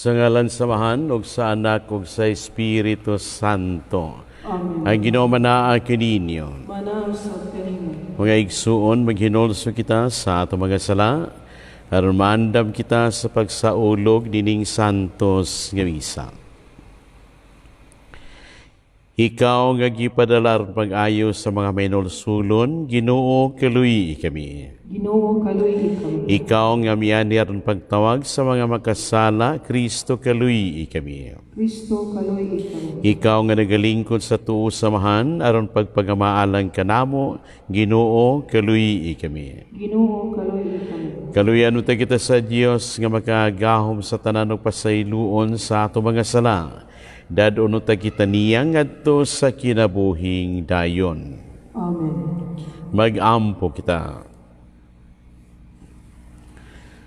C: Sa ngalan samahan, ug sa anak, ug sa Espiritu Santo.
A: Amen.
C: Ang Ginoo manaa kaninyo.
A: Manaw sa kanimo.
C: Mga igsuon, maghinulso kita sa ato mga sala, aron maandam kita sa pagsaulog nining santos nga misa. Ikaw nga gipadala aron pag-ayo sa mga mainulsulon, Ginoo kaluy kami.
A: Ginoo kaluy kami.
C: Ikaw nga miyani aron pagtawag sa mga makasala, Kristo kaluy kami.
A: Kristo kaluy kami.
C: Ikaw nga nagalingkod sa tuo samahan, aron pagpagamaalang kanamo, Ginoo kaluy kami.
A: Ginoo kaluy kami.
C: Kaluyan uta kita sa Dios nga makagahom sa tanan ug pasayloon sa ato mga sala. Dadon uta kita niyang ngadto sa kinabuhing dayon.
A: Amen.
C: Magampo kita.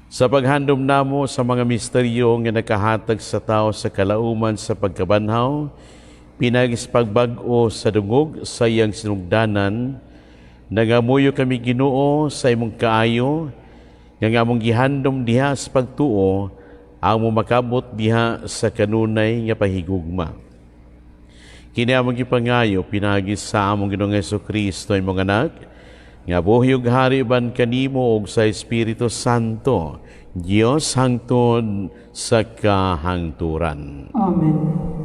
C: Sa paghandom namo sa mga misteryo nga nakahatag sa tao sa kalauman sa pagkabanhaw, pinagis pagbag-o sa dungog sa iyang sinugdanan, nagamuyo kami Ginoo sa imong kaayo, nga among gihandom diha sa pagtuo, ang makabot diha sa kanunay nga pahigugma. Kini among gipangayo pinagis sa among Ginoong Jesucristo imong anak, nga buhi ug hari ban kanimo ug sa Espiritu Santo, Dios hangtod sa kahangturan.
A: Amen.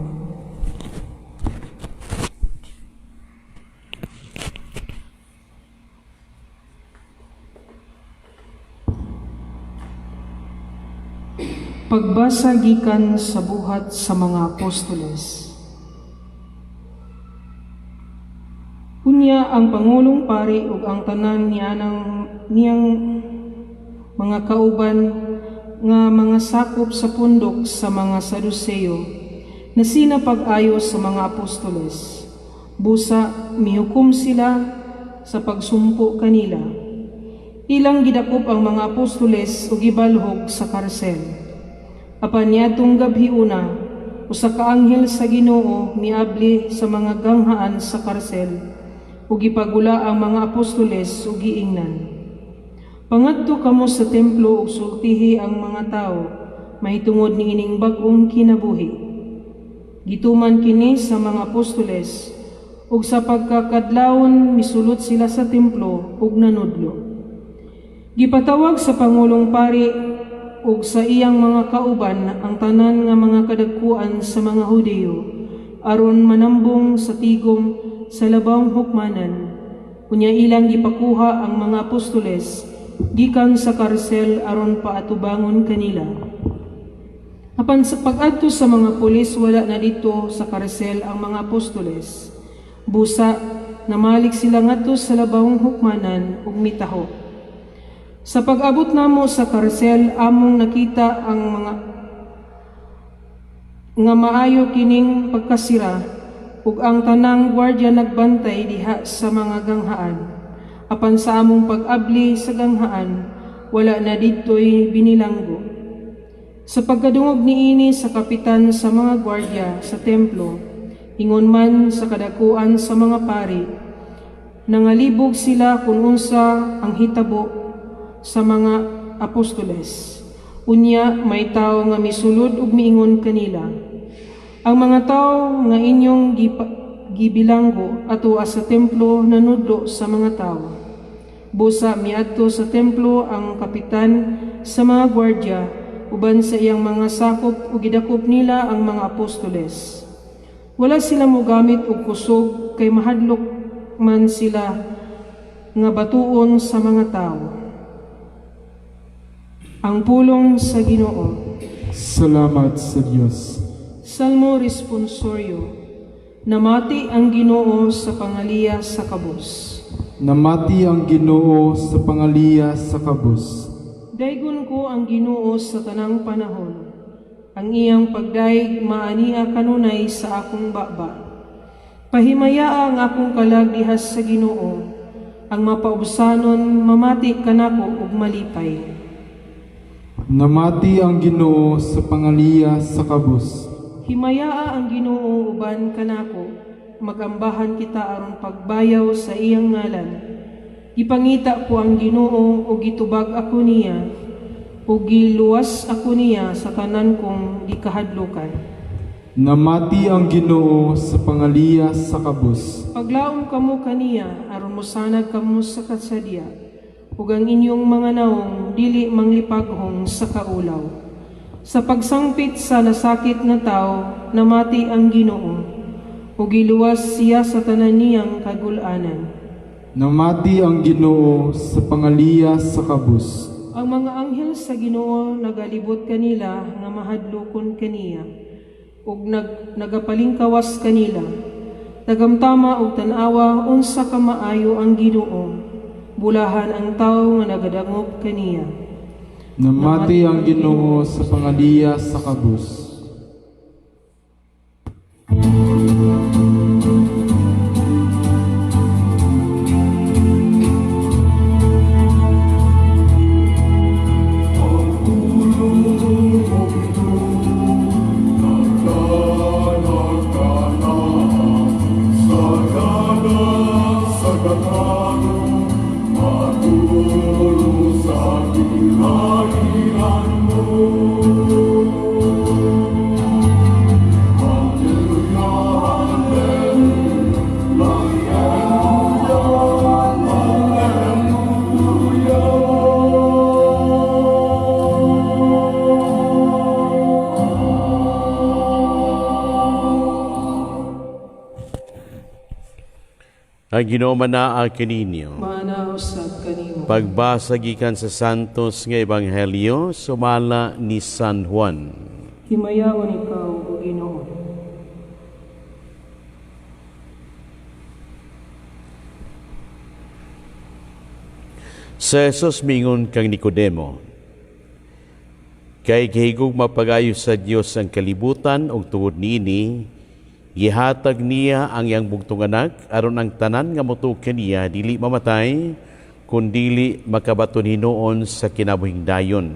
A: Pagbasa gikan sa buhat sa mga apostoles. Unya ang Pangulong Pari ug ang tanan niyang mga kauban nga mga sakop sa pundok sa mga Saduceo nasina pag-ayo sa mga apostoles. Busa mihukom sila sa pagsumpo kanila. Ilang gidakop ang mga apostoles ug gibalhog sa karsel. Apan niadtong gabhi una, usa ka anghel sa Ginoo miabli sa mga ganghaan sa karsel ug gipagula ang mga apostoles ug giingnan. Pangadto kamo sa templo ug sultihi ang mga tawo mahitungod niining bag-ong kinabuhi. Gituman kini sa mga apostoles ug sa pagkakadlawon misulot sila sa templo ug nanudlo. Gipatawag sa Pangulong Pari ug sa iyang mga kauban ang tanan nga mga kadagkuan sa mga Hudiyo aron manambong sa tigom sa labawng hukmanan. Unya ilang gipakuha ang mga apostoles gikan sa karsel aron paatubangon kanila. Apan sa pag-adto sa mga pulis wala na dito sa karsel ang mga apostoles. Busa namalik sila ngadto sa labawng hukmanan ug mitaho. Sa pag-abot namo sa karsel, among nakita ang mga nga maayo kining pagkasira ug ang tanang gwardiya nagbantay diha sa mga ganghaan. Apan sa among pag-abli sa ganghaan, wala na dito'y binilanggo. Sa pagkadungog niini sa kapitan sa mga gwardya sa templo, ingon man sa kadakuan sa mga pari, nangalibog sila kung unsa ang hitabo sa mga apostoles. Unya may tao nga misulod ug miingon kanila, ang mga tao nga inyong gibilanggo atua sa templo nanudlo sa mga tao. Busa miadto sa templo ang kapitan sa mga gwardya uban sa iyang mga sakop ug gidakop nila ang mga apostoles. Wala sila mogamit og kusog kay mahadlok man sila nga batuon sa mga tao. Ang pulong sa Ginoo.
B: Salamat sa Diyos.
A: Salmo responsoryo. Namati ang Ginoo sa pangaliya sa kabus.
B: Namati ang Ginoo sa pangaliya sa kabus.
A: Daygon ko ang Ginoo sa tanang panahon. Ang iyang pagdaig maania kanunay sa akong baba. Pahimayaa ang akong kalag dihas sa Ginoo. Ang mapaubsanon mamati kanako ug malipay.
B: Namati ang Ginoo sa pangaliya sa kabus.
A: Himayaa ang Ginoo uban kanako, magambahan kita aron pagbayaw sa iyang ngalan. Ipangita ko ang Ginoo ug gitubag ako niya, ug giluwas ako niya sa tanan kong gikahadlukan.
B: Namati ang Ginoo sa pangaliya sa kabus.
A: Paglaom kamo kaniya aron mosanag kamo sa kasadya, ug ang inyong mga naong dili manglipaghong sa kaulaw. Sa pagsangpit sa nasakit nga tao, namati ang Ginoo, ug giluwas siya sa tanan niyang kagul-anan.
B: Namati ang Ginoo sa pangaliya sa kabus.
A: Ang mga anghel sa Ginoo nagalibot kanila nga mahadlokon kaniya, ug nagapalingkawas kanila. Nagamtama og tan-awa unsa ka maayo ang Ginoo. Bulahan ang tao nga nagadangop kaniya.
B: Namati ang Ginoo sa pangaliya sa kabus.
C: Ang Ginoo manaa kaninyo.
A: Maana usab kanimo.
C: Pagbasa gikan sa Santos nga Ebanghelyo sumala ni San Juan.
A: Himayaon ikaw, O Ginoo.
C: Sa Jesus mingon kang Nicodemo, kay gihigog mapagayo sa Dios ang kalibutan ug tungod niini gihatag niya ang iyang bugtong anak aron ang tanan nga motuo kaniya dili mamatay kundili makabaton hinuon sa kinabuhing dayon.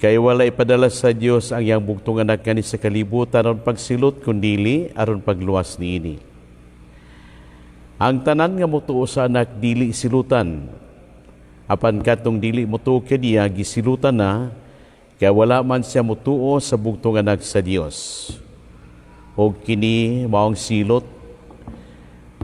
C: Kay wala ipadala sa Dios ang iyang bugtong anak kani sa kalibutan aron pagsilot kundili aron pagluwas niini. Ang tanan nga motuo sa anak dili silutan. Apan katong dili motuo kaniya gisilutan na kay wala man siya motuo sa bugtong anak sa Dios. O kini maong silot,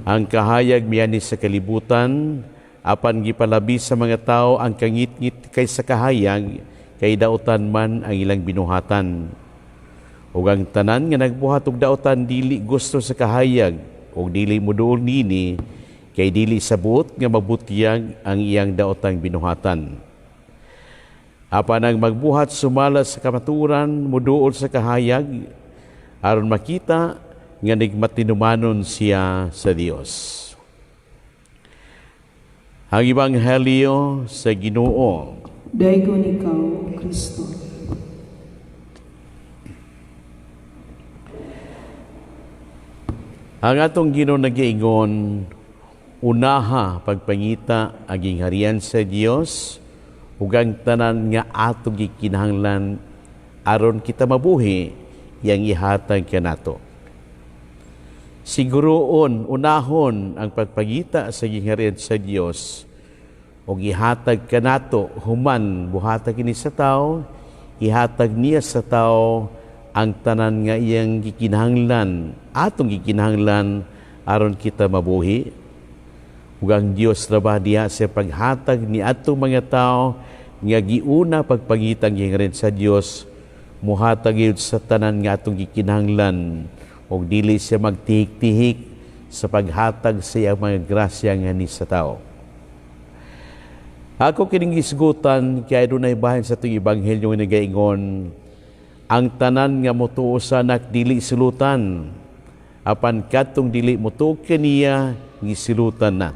C: ang kahayag miyani sa kalibutan, apan gipalabi sa mga tao ang kangit-ngit kay sa kahayag, kay dautan man ang ilang binuhatan. O ang tanan nga nagbuhat og dautan dili gusto sa kahayag, o dili muduol nini, kay dili sabot nga mabutyag ang iyang daotang binuhatan. Apan ang magbuhat sumala sa kamaturan, muduol sa kahayag, aron makita nga nigmatinumanon siya sa Dios. Ang Ebanghelyo sa Ginoo.
A: Daygon ikaw, O Kristo.
C: Ang atong Ginoo nagiingon, unaha pagpangita aging harian sa Dios ug ang tanan nga atong gikinahanglan aron kita mabuhi yang ihatag kanato. Siguroon, unahon ang pagpangita sa gingharian sa Dios ug ihatag kanato human buhatag kini sa tao, ihatag niya sa tao ang tanan nga iyang gikinahanglan, atong gikinahanglan aron kita mabuhi. Ug ang Dios ra diha sa paghatag ni atong mga tao nga giuna pagpangitang gingharian sa Dios, muhatag gyud sa tanan nga atong gikinahanglan ug dili siya magtihik-tihik sa paghatag sa iyang mga grasya nga ni sa tao. Ako kining gisgutan kay adunay bahin sa itong ebanghelyo nga nagaingon, ang tanan nga motuo sa anak dili silutan, apan kadtong dili motuo kaniya gisilutan na.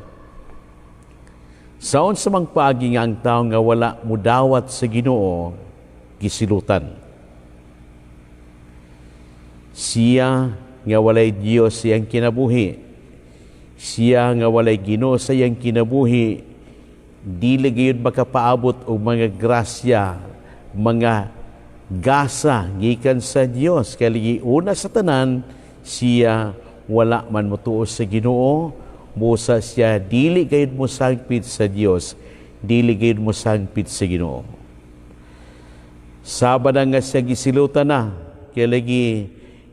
C: Saon sa mang paagi nga ang tao nga wala mudawat sa Ginoo gisilutan. Siya nga walay Dios sa iyang kinabuhi, siya nga walay Ginoo sa iyang kinabuhi, dili gayud makapaabot og mga grasya, mga gasa gikan sa Dios. Kaya una sa tanan, siya wala man motuo sa Ginoo, busa siya dili gayud mo sangpit sa Dios, dili gayud mo sangpit sa Ginoo. Sabada nga siya gisilutan na, kaya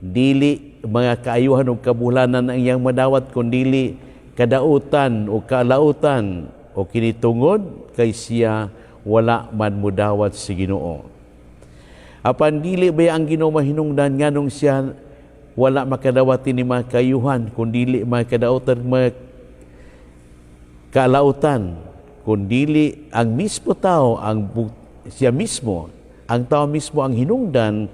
C: dili mga kaayuhan o kabulanan ang iyang madawat, kundili kadautan o kalautan o kinitungod kay siya wala man mudawat sa Ginoo. Apan dili ba ang Ginoo mahinungdan nganong siya wala makadawat ni mga kaayuhan, kundili makadautan mga kalautan, kundili ang mismo tao, siya mismo, ang tao mismo ang hinungdan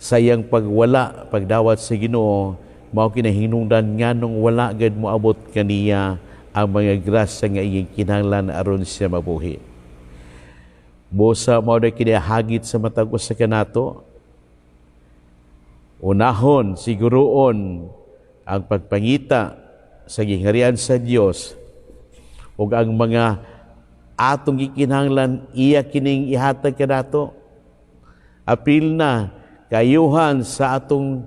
C: sa iyang pagwala, pagdawat sa Ginoo, mao kinahinungdan nganong wala gad moabot kaniya ang mga grasya nga iyang kinahanglan aron siya mabuhi. Busa mao na kinahagit sa matag usa kanato. Unahon, siguroon ang pagpangita sa gingharian sa Dios ug ang mga atong gikinahanglan iya kining ihatag kanato. Apil na kayuhan sa atong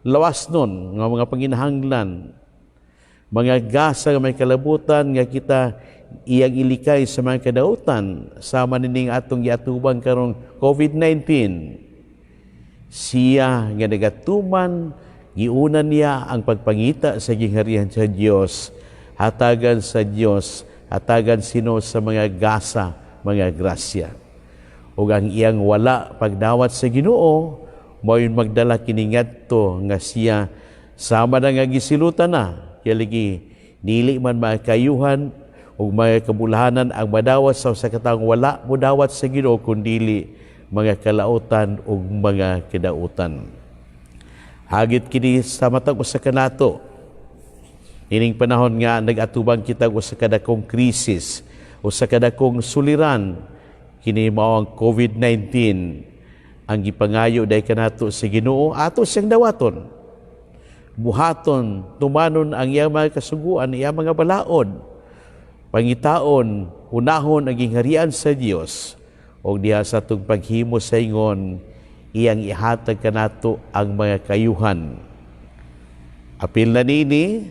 C: lawas nun nga mga panginahanglan, mga gasa nga may kalabutan nga kita iyang ilikay sa mga kadautan sama nining atong giatubang karong COVID-19. Siya nga nagatuman, giuna niya ang pagpangita sa gingharian sa Dios, hatagan sa Dios, hatagan sino sa mga gasa, mga grasya. Ug ang iyang wala pagdawat sa Ginoo, mao'y magdala kini ngadto nga siya sama na nga gisilutan na, kaya dili man makayuhan ug mga kabulahanan ang madawat sa katang wala mudawat sa Ginoo, kundili mga kalautan ug mga kadautan. Hagit kini sa matag usa kanato, ining panahon nga nagatubang kita usa kadakong krisis, usa kadakong suliran, kini mao ang COVID-19. Ang gipangayo day kanato sa Ginoo ato siyang dawaton, buhaton, tumanon ang iyang mga kasuguan, iyang mga balaod, pangitaon, unahon ang gingharian sa Dios, o diha sa itong paghimo sa ingon, iyang ihatag kanato ang mga kayuhan. Apil na nini,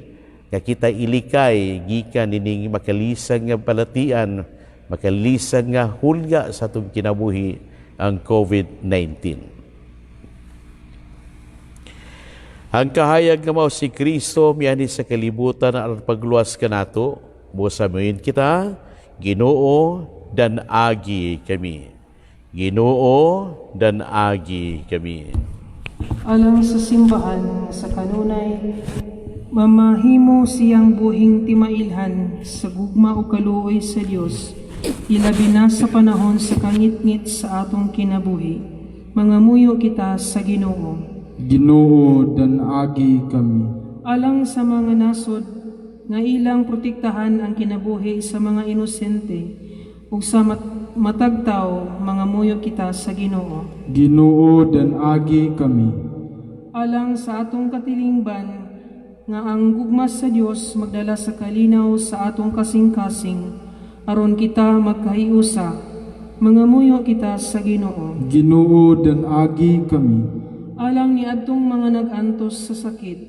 C: nga kita ilikay, gikan nining makalisang nga palatian, makalisang nga hulga sa itong kinabuhi, ang COVID-19. Ang kahayag nga mao si Kristo miyani sa kalibutan ang pagluwas kanato, busa moin kita, Ginoo dan agi kami. Ginoo dan agi kami.
A: Alang sa simbahan sa kanunay, mamahimo siyang buhing timailhan sa gugma o kaluoy sa Dios, ilabi na sa panahon sa kangit-ngit sa atong kinabuhi. Mangamuyo kita sa Ginoo.
B: Ginoo dan agi kami.
A: Alang sa mga nasod nga ilang protektahan ang kinabuhi sa mga inosente ug sa matagtaw, mangamuyo kita sa Ginoo.
B: Ginoo dan agi kami.
A: Alang sa atong katilingban nga ang gugma sa Dios magdala sa kalinaw sa atong kasing-kasing, aron kita magkahiusa, Mangamuyo kita sa Ginoo.
B: Ginoo dan agi kami.
A: Alang ni adtong mga nag-antos sa sakit,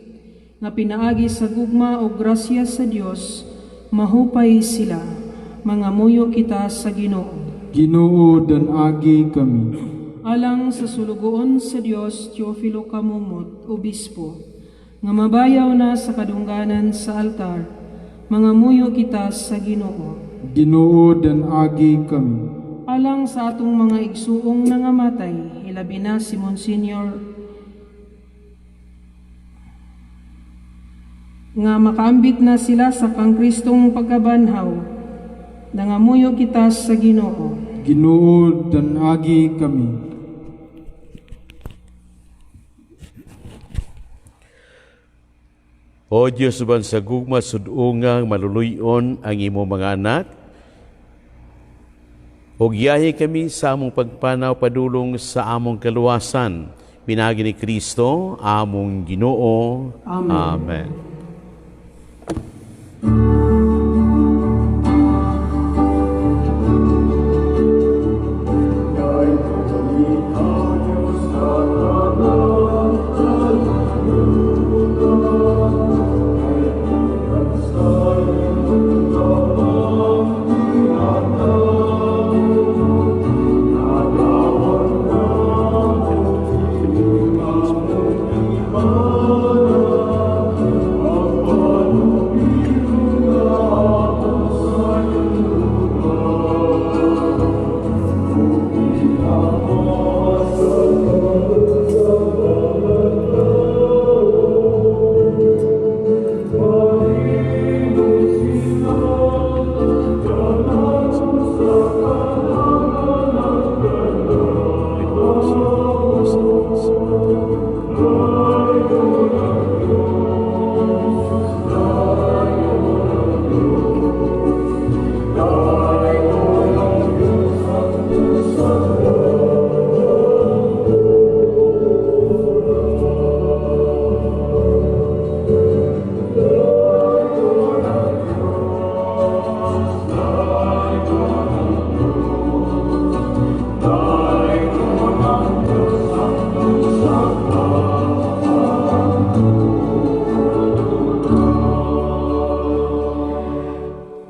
A: nga pinaagi sa gugma o grasya sa Dios, mahupay sila. Mangamuyo kita sa Ginoo.
B: Ginoo dan agi kami.
A: Alang sa sulugoon sa Dios, Teofilo Kamumot, Obispo, nga mabayaw na sa kadungganan sa altar, mangamuyo kita sa Ginoo.
B: Ginoo dan agi kami.
A: Alang sa atong mga igsuong nangamatay, ilabi na si Monsignor, nga makaambit na sila sa kangkristong pagkabanhaw, nangamuyo kita sa Ginoo.
B: Ginoo dan agi kami.
C: O Diyos ban sa gugma sudungang maluluyon ang imo mga anak, o giyahi kami sa among pagpanaw padulong sa among kaluwasan, pinagi ni Kristo, among Ginoo.
A: Amen.
C: Amen.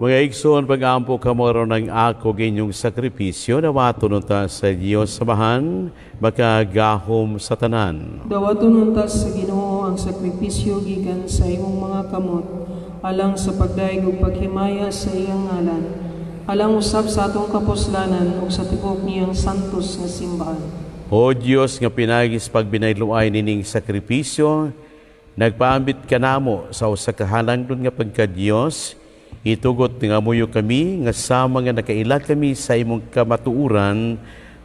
C: Mga igsoon, pag-ampo kamoro ng ako ganyong sakripisyo na matununta sa Diyos samahan, makagahom sa tanan.
A: Dawaton untas sa Ginoo ang sakripisyo gikan sa imong mga kamot, alang sa pagdaig ug paghimaya sa iyang ngalan, alang usab sa atong kapuslanan ug sa tibok niyang santos nga simbahan.
C: O Diyos nga pinagis pagbinayluay nining sakripisyo, nagpaambit ka namo sa usa ka halangdon nga pagka-Diyos, itugot nga muyo kami, nga sama nga nakaila kami sa imong kamatuuran,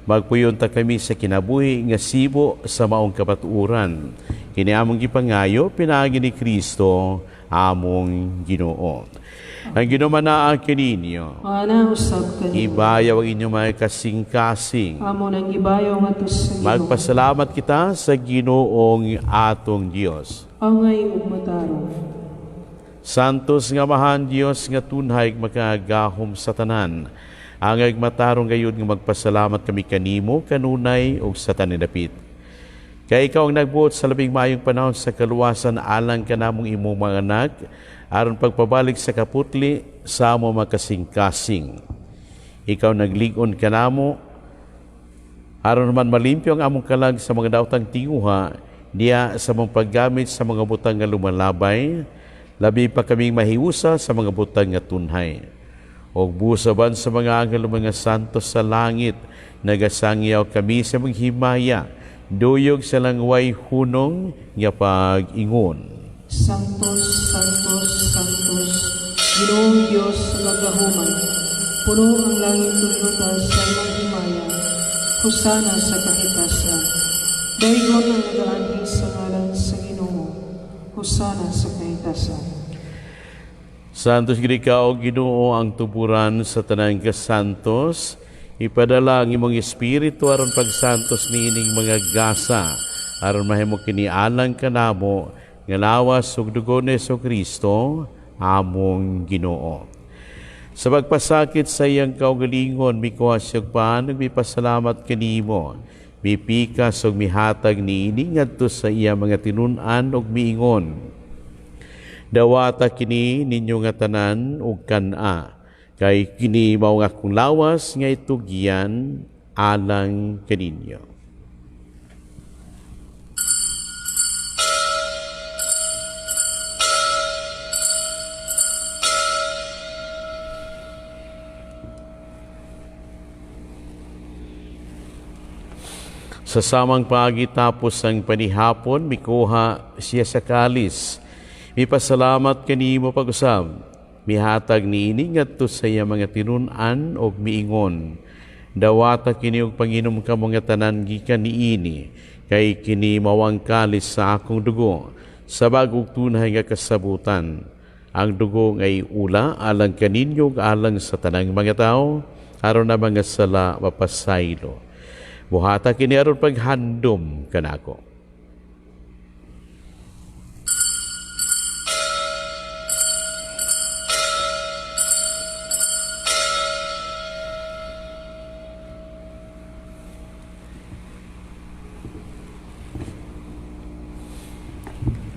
C: magpuyon ta kami sa kinabuhi nga sibo sa maong kamatuuran. Kini among gipangayo, pinaagi ni Kristo, among Ginoo. Ang ginumanaan kininyo,
A: Ana usab kanimo.
C: ibayaw ang inyong mga kasing-kasing.
A: Amo nang ibayaw nga sa Ginoo.
C: Magpasalamat kita sa Ginoong atong Diyos.
A: Angay ug matarong.
C: Santos nga mahan Dios nga tunhay makagahom sa tanan. Angay matarong gayud nga magpasalamat kami kanimo kanunay ug sa taninapit. Kay ikaw ang nagbuot sa labing mayong panahon sa kaluwasan, alang ka namong imong mga anak, aron pagpabalik sa kaputli sa amo makasing-kasing. Ikaw nagligon ka namo, aron man malimpyo ang among kalag sa mga daotang tinguha, diya sa mong paggamit sa mga butang nga lumalabay, labi pa kaming mahiusa sa mga butang nga tunhay. O busaban sa mga anghel mga santos sa langit, nagasangyaw kami sa mga himaya, duyog sa langway hunong nga pag-ingon.
A: Santos, Santos, Santos, Ginoong Diyos nagahuman, puno ang langit ug lupa sa imong himaya, husana sa kahitasan. Daygon ang nagaanhi sa ngalan sa Ginoo, husana sa kahitasan.
C: Santos gid ikaw, Ginoo, ang tuburan sa tanang kasantos, ipadala ang imong espiritu aron pagsantos niining mga gasa, aron mahimo kini alang kanamo nga lawas ug dugo ni Kristo, among Ginoo. Sa pagpasakit sa iyang kaugalingon, mikuhasyag pa, nagmipasalamat kanimo. Mipikas o mihatag niining adto sa iya mga tinunan o miingon. Dawata kini ninyo nga tanan o kana, kay kini mao nga akong lawas nga itugyan alang kaninyo. Sa samang pagitapos ang panihapon, mikuha siya sa kalis. Mipasalamat kanimo pag-usab. Mihatag niining adto sa iya mga tinunan o miingon. Dawata kini og panginom ka mga tanan gikan niini, kay kini mawang kalis sa akong dugo, sa bagong tunay nga kasabutan. Ang dugo ngay ula alang kaninyo alang sa tanang mga tao, aron na mga sala mapasaylo. Buhata kini aron paghandom kanako.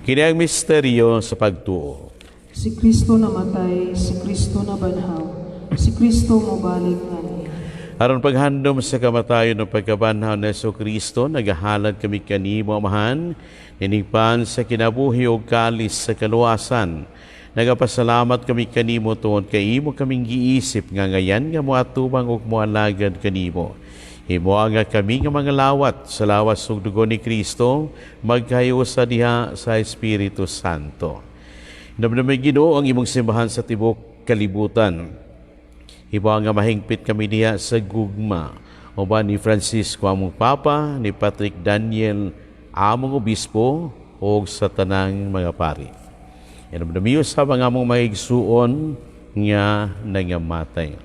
C: Kini ang misteryo sa pagtuo.
A: Si Kristo namatay, si Kristo nabanhaw, si Kristo mobalik ngani.
C: Aron paghandom sa kamatayon ng pagkabanhaw na Jesu-Kristo, nagahalad kami kanimo, Amahan, ninigpan sa kinabuhi o kalis sa kaluwasan. Nagapasalamat kami kanimo tuon kay imo kaming giisip nga ngayan nga moatubang ug moalagad kanimo. Imo nga kami nga mga lawat sa lawas ug dugo ni Kristo, magkayo sa diha sa Espiritu Santo. Namnamay Ginoo ang imong simbahan sa tibok kalibutan. Iba nga mahingpit kami niya sa gugma. O ba ni Francisco among Papa, ni Patrick Daniel among Obispo, o sa tanang mga pari. Inamdamiyo sa mga among mahigsuon nga nangamatay.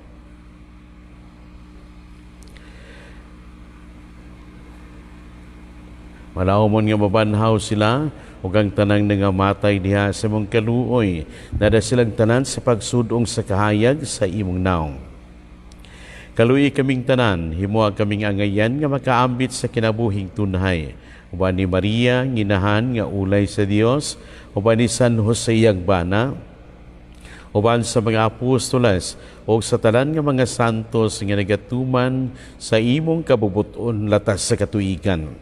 C: Malawmon nga mabanhaw sila, ug ang tanang nangamatay diha sa mong kaluoy, nada silang tanan sa pagsudong sa kahayag sa imong naong. Kaluoy kaming tanan, himuha kaming angayan nga makaambit sa kinabuhing tunhay. Uban ni Maria, nginahan nga ulay sa Dios, uban ni San Jose iyang bana, uban sa mga apostoles, o sa tanan nga mga santos nga nagatuman sa imong kabubuton latas sa katuigan.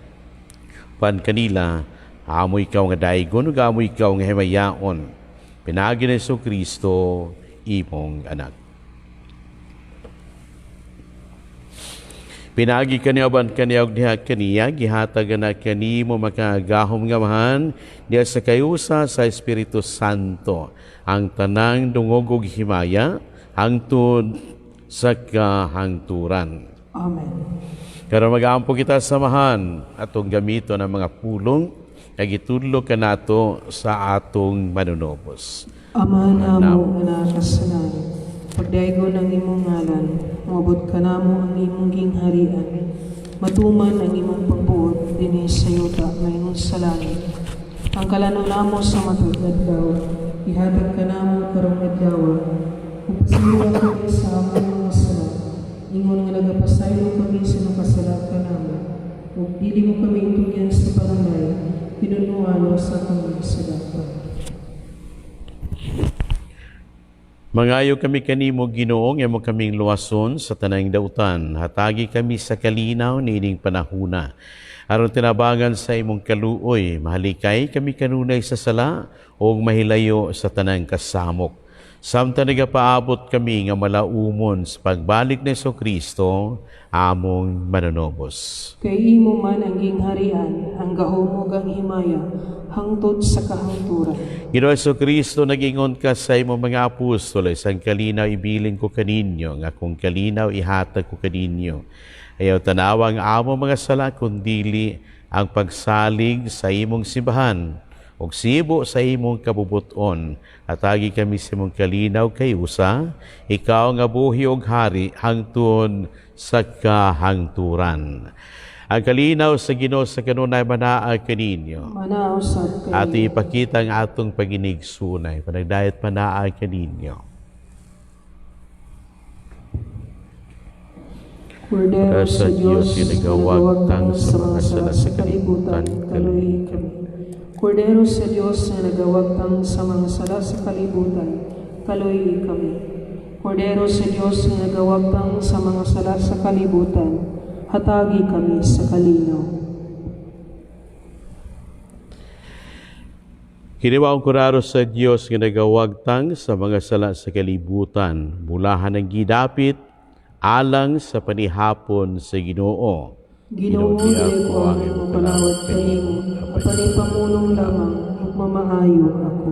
C: Pan kanila, amoy ikaw nga daigon, ug amoy ikaw nga himayaon. Pinagi ni Jesu-Kristo, imong anak. Pinagi kaniyaban kaniyag diha kaniya, gihatag na kanimo makagahom nga mahan, diya sa kayusa sa Espiritu Santo, ang tanang dungog ug himaya, hangtod sa kahangturan.
A: Amen.
C: Karon mag-aampo kita samahan atong gamito ng mga pulong nagitudlo ka nato sa atong manunobos.
A: Ama namo nga nakasanan, pagdaygo ng imong ngalan, moabot ka namo ang imong gingharian, matuman ang imong pagbuot dinhi sa yuta mayroon sa langit. Ang kalano namo sa matod adlaw, ihatag ka namo karong adlaw, ug pasiluan kami sa among mga sala. Ingon nga nagapasaylo kami sa nakasala ka namo, ug dili mo kami tugyan sa panganay, pinunuan sa kami sa dapat.
C: Mangayo kami kanimo Ginoo, nga mo kaming luwason sa tanang dautan. Hatagi kami sa kalinaw niining panahuna. Aron tinabangan sa imong kaluoy, mahalikay kami kanunay sa sala o mahilayo sa tanang kasamok. Samtang nagapaabot kami nga malaumon sa pagbalik ni Jesu-Kristo, among manunobos.
A: Kay imo man ang gingharian, ang gahom ug ang himaya, hangtod sa kahangturan.
C: Ginoo Jesu-Kristo, nag-ingon ka sa imong mga apostoles, ang kalinaw ibilin ko kaninyo, nga kung kalinaw ihatag ko kaninyo. Ayaw tanawang amo mga sala, kundili ang pagsalig sa imong simbahan, og sibo sa imong kabubuton, at agi kami sa imong kalinaw kay usa, ikaw nga buhi og hari, hangtod sa kahangturan. Ang kalinaw sa Ginoo sa kanunay manaag kaninyo.
A: Manausab
C: At
A: kay
C: ipakita ang atong paginigsunay, panagdayat manaag kaninyo.
A: Kordero
C: sa
A: sa Diyos
C: Diyos,
A: na nagawagtang sa mga sala sa kalibutan, kaluhi kami. Kordero sa Diyos na nagawagtang sa mga sala sa kalibutan, kaluhi kami. Kordero sa Diyos na nagawagtang sa mga sala sa kalibutan, hatagi kami sa kalinaw.
C: Kiniwaong kuraro sa Diyos nga nagawagtang sa mga sala sa kalibutan, bulahan ng gidapit, alang sa panihapon sa Ginoo.
A: Ginoo ko ang imong palawat kanimo, apalay pamulong lamang, ug mamaayo ako.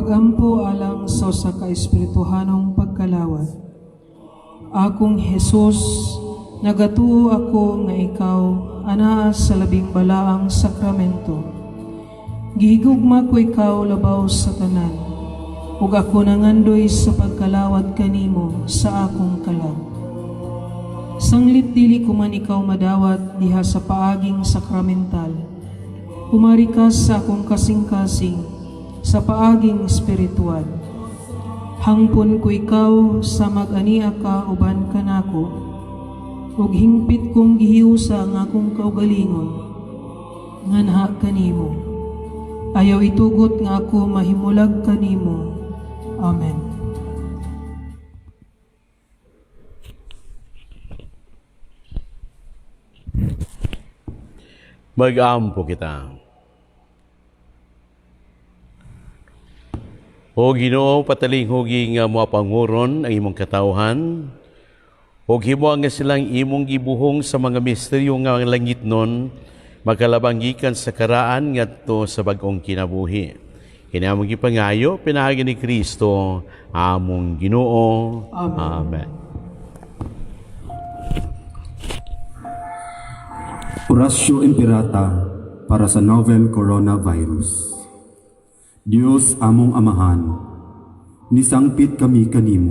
A: Pagampo alang sa ka espirituhanong pagkalawat. Akong Jesus, nagatuo ako nga ikaw anaa sa labing balaang sakramento. Gihigugma ko ikaw labaw sa tanan, ug ako nangandoy sa pagkalawat kanimo sa akong kalag. Sanglit dili ko man ikaw madawat diha sa paaging sakramental. Umari ka sa akong kasing-kasing sa paaging espiritual. Hangpon ko ikaw sa mag-ania ka uban kanako, ug hingpit kong gihiusa ang akong kaugalingon, nganha kanimo. Ayaw itugot nga ako mahimulag kanimo. Amen.
C: Mag-ampo kita. O Ginoo, pataling hugi nga mga panguron ang imong katawhan, o himo nga silang imong gibuhong sa mga misteryo nga langit nun, magkalabanggikan sa karaan ngadto sa bag-ong kinabuhi. Kinamong gipangayo, pinahagi ni Kristo, among Ginoo.
A: Amen.
C: Amen.
D: Orasyo Imperata para sa novel coronavirus. Diyos among amahan, nisangpit kami kanimo,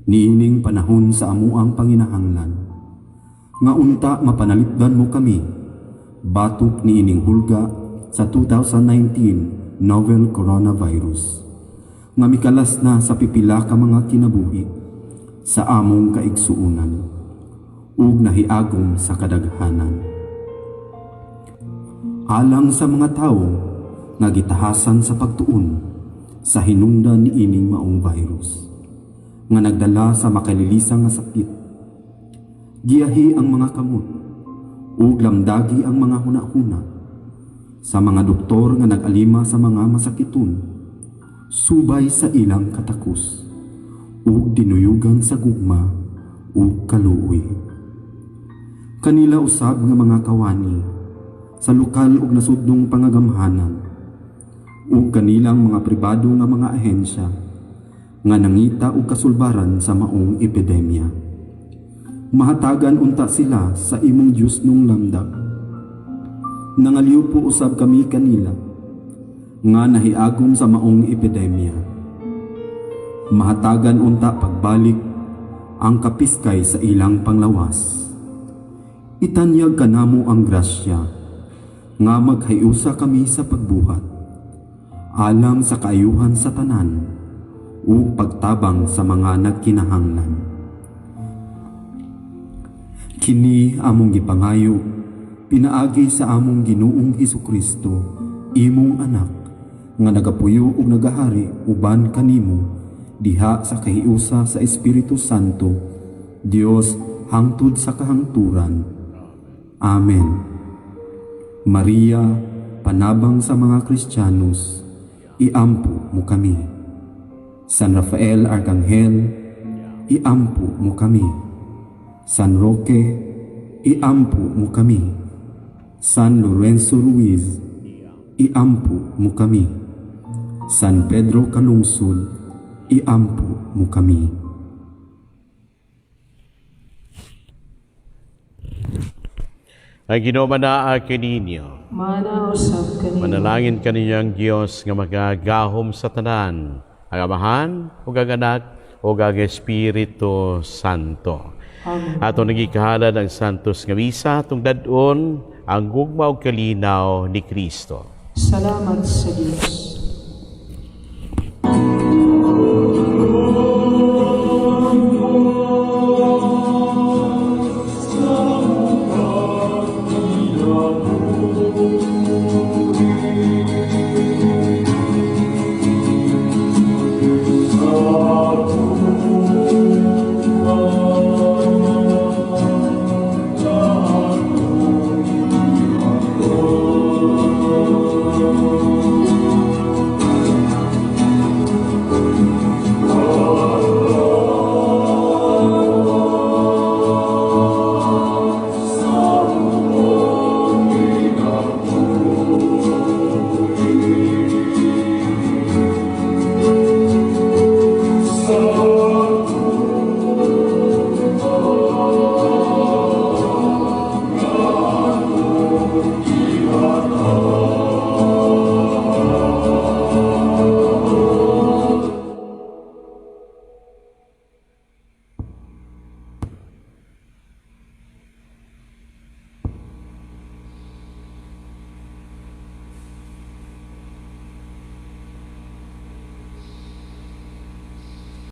D: niining panahon sa amuang panginahanglan. Nga unta mapanalitdan mo kami, batok niining hulga sa 2019 novel coronavirus. Nga mikalas na sa pipila ka mga kinabuhi, sa among kaigsuunan, ug nahiagom sa kadaghanan. Alang sa mga tao, nga gitahasan sa pagtuon sa hinungdan ni ining maong virus nga nagdala sa makalilisang nga sakit. Giyahi ang mga kamot ug lamdagi ang mga hunahuna sa mga doktor nga nag-alima sa mga masakiton, subay sa ilang katakos ug dinuyugan sa gugma ug kaluoy. Kanila usab nga mga kawani sa lokal ug nasudnong pangagamhanan ug kanilang mga pribado nga mga ahensya nga nangita og kasulbaran sa maong epidemya. Mahatagan unta sila sa imong Dios nung lamdag. Nangaliw po usab kami kanila nga nahiagom sa maong epidemya. Mahatagan unta pagbalik ang kapiskay sa ilang panglawas. Itanyag kanamo ang grasya nga maghayusa kami sa pagbuhat alang sa kaayuhan sa tanan o pagtabang sa mga nagkinahanglan. Kini among gipangayo, pinaagi sa among Ginoong Hesukristo, imong anak, nga nagapuyo ug nagahari uban kanimo, diha sa kahiusa sa Espiritu Santo, Dios hangtod sa kahangturan. Amen. Maria, panabang sa mga Kristiyanos, iampo mo kami. San Rafael Arcangel, iampo mo kami. San Roque, iampo mo kami. San Lorenzo Ruiz, iampo mo kami. San Pedro Calungsod, iampo mo kami.
C: Ang ginomanaa kaninyo,
A: Manausap kanino.
C: manalangin kaninyang Diyos nga magagahom sa tanan, ang Amahan, o ang Anak, o ang Espiritu Santo.
A: Amen.
C: Ato nagikahalan ang Santos nga Misa, itong dadon ang gugma o kalinaw ni Kristo.
A: Salamat sa Diyos.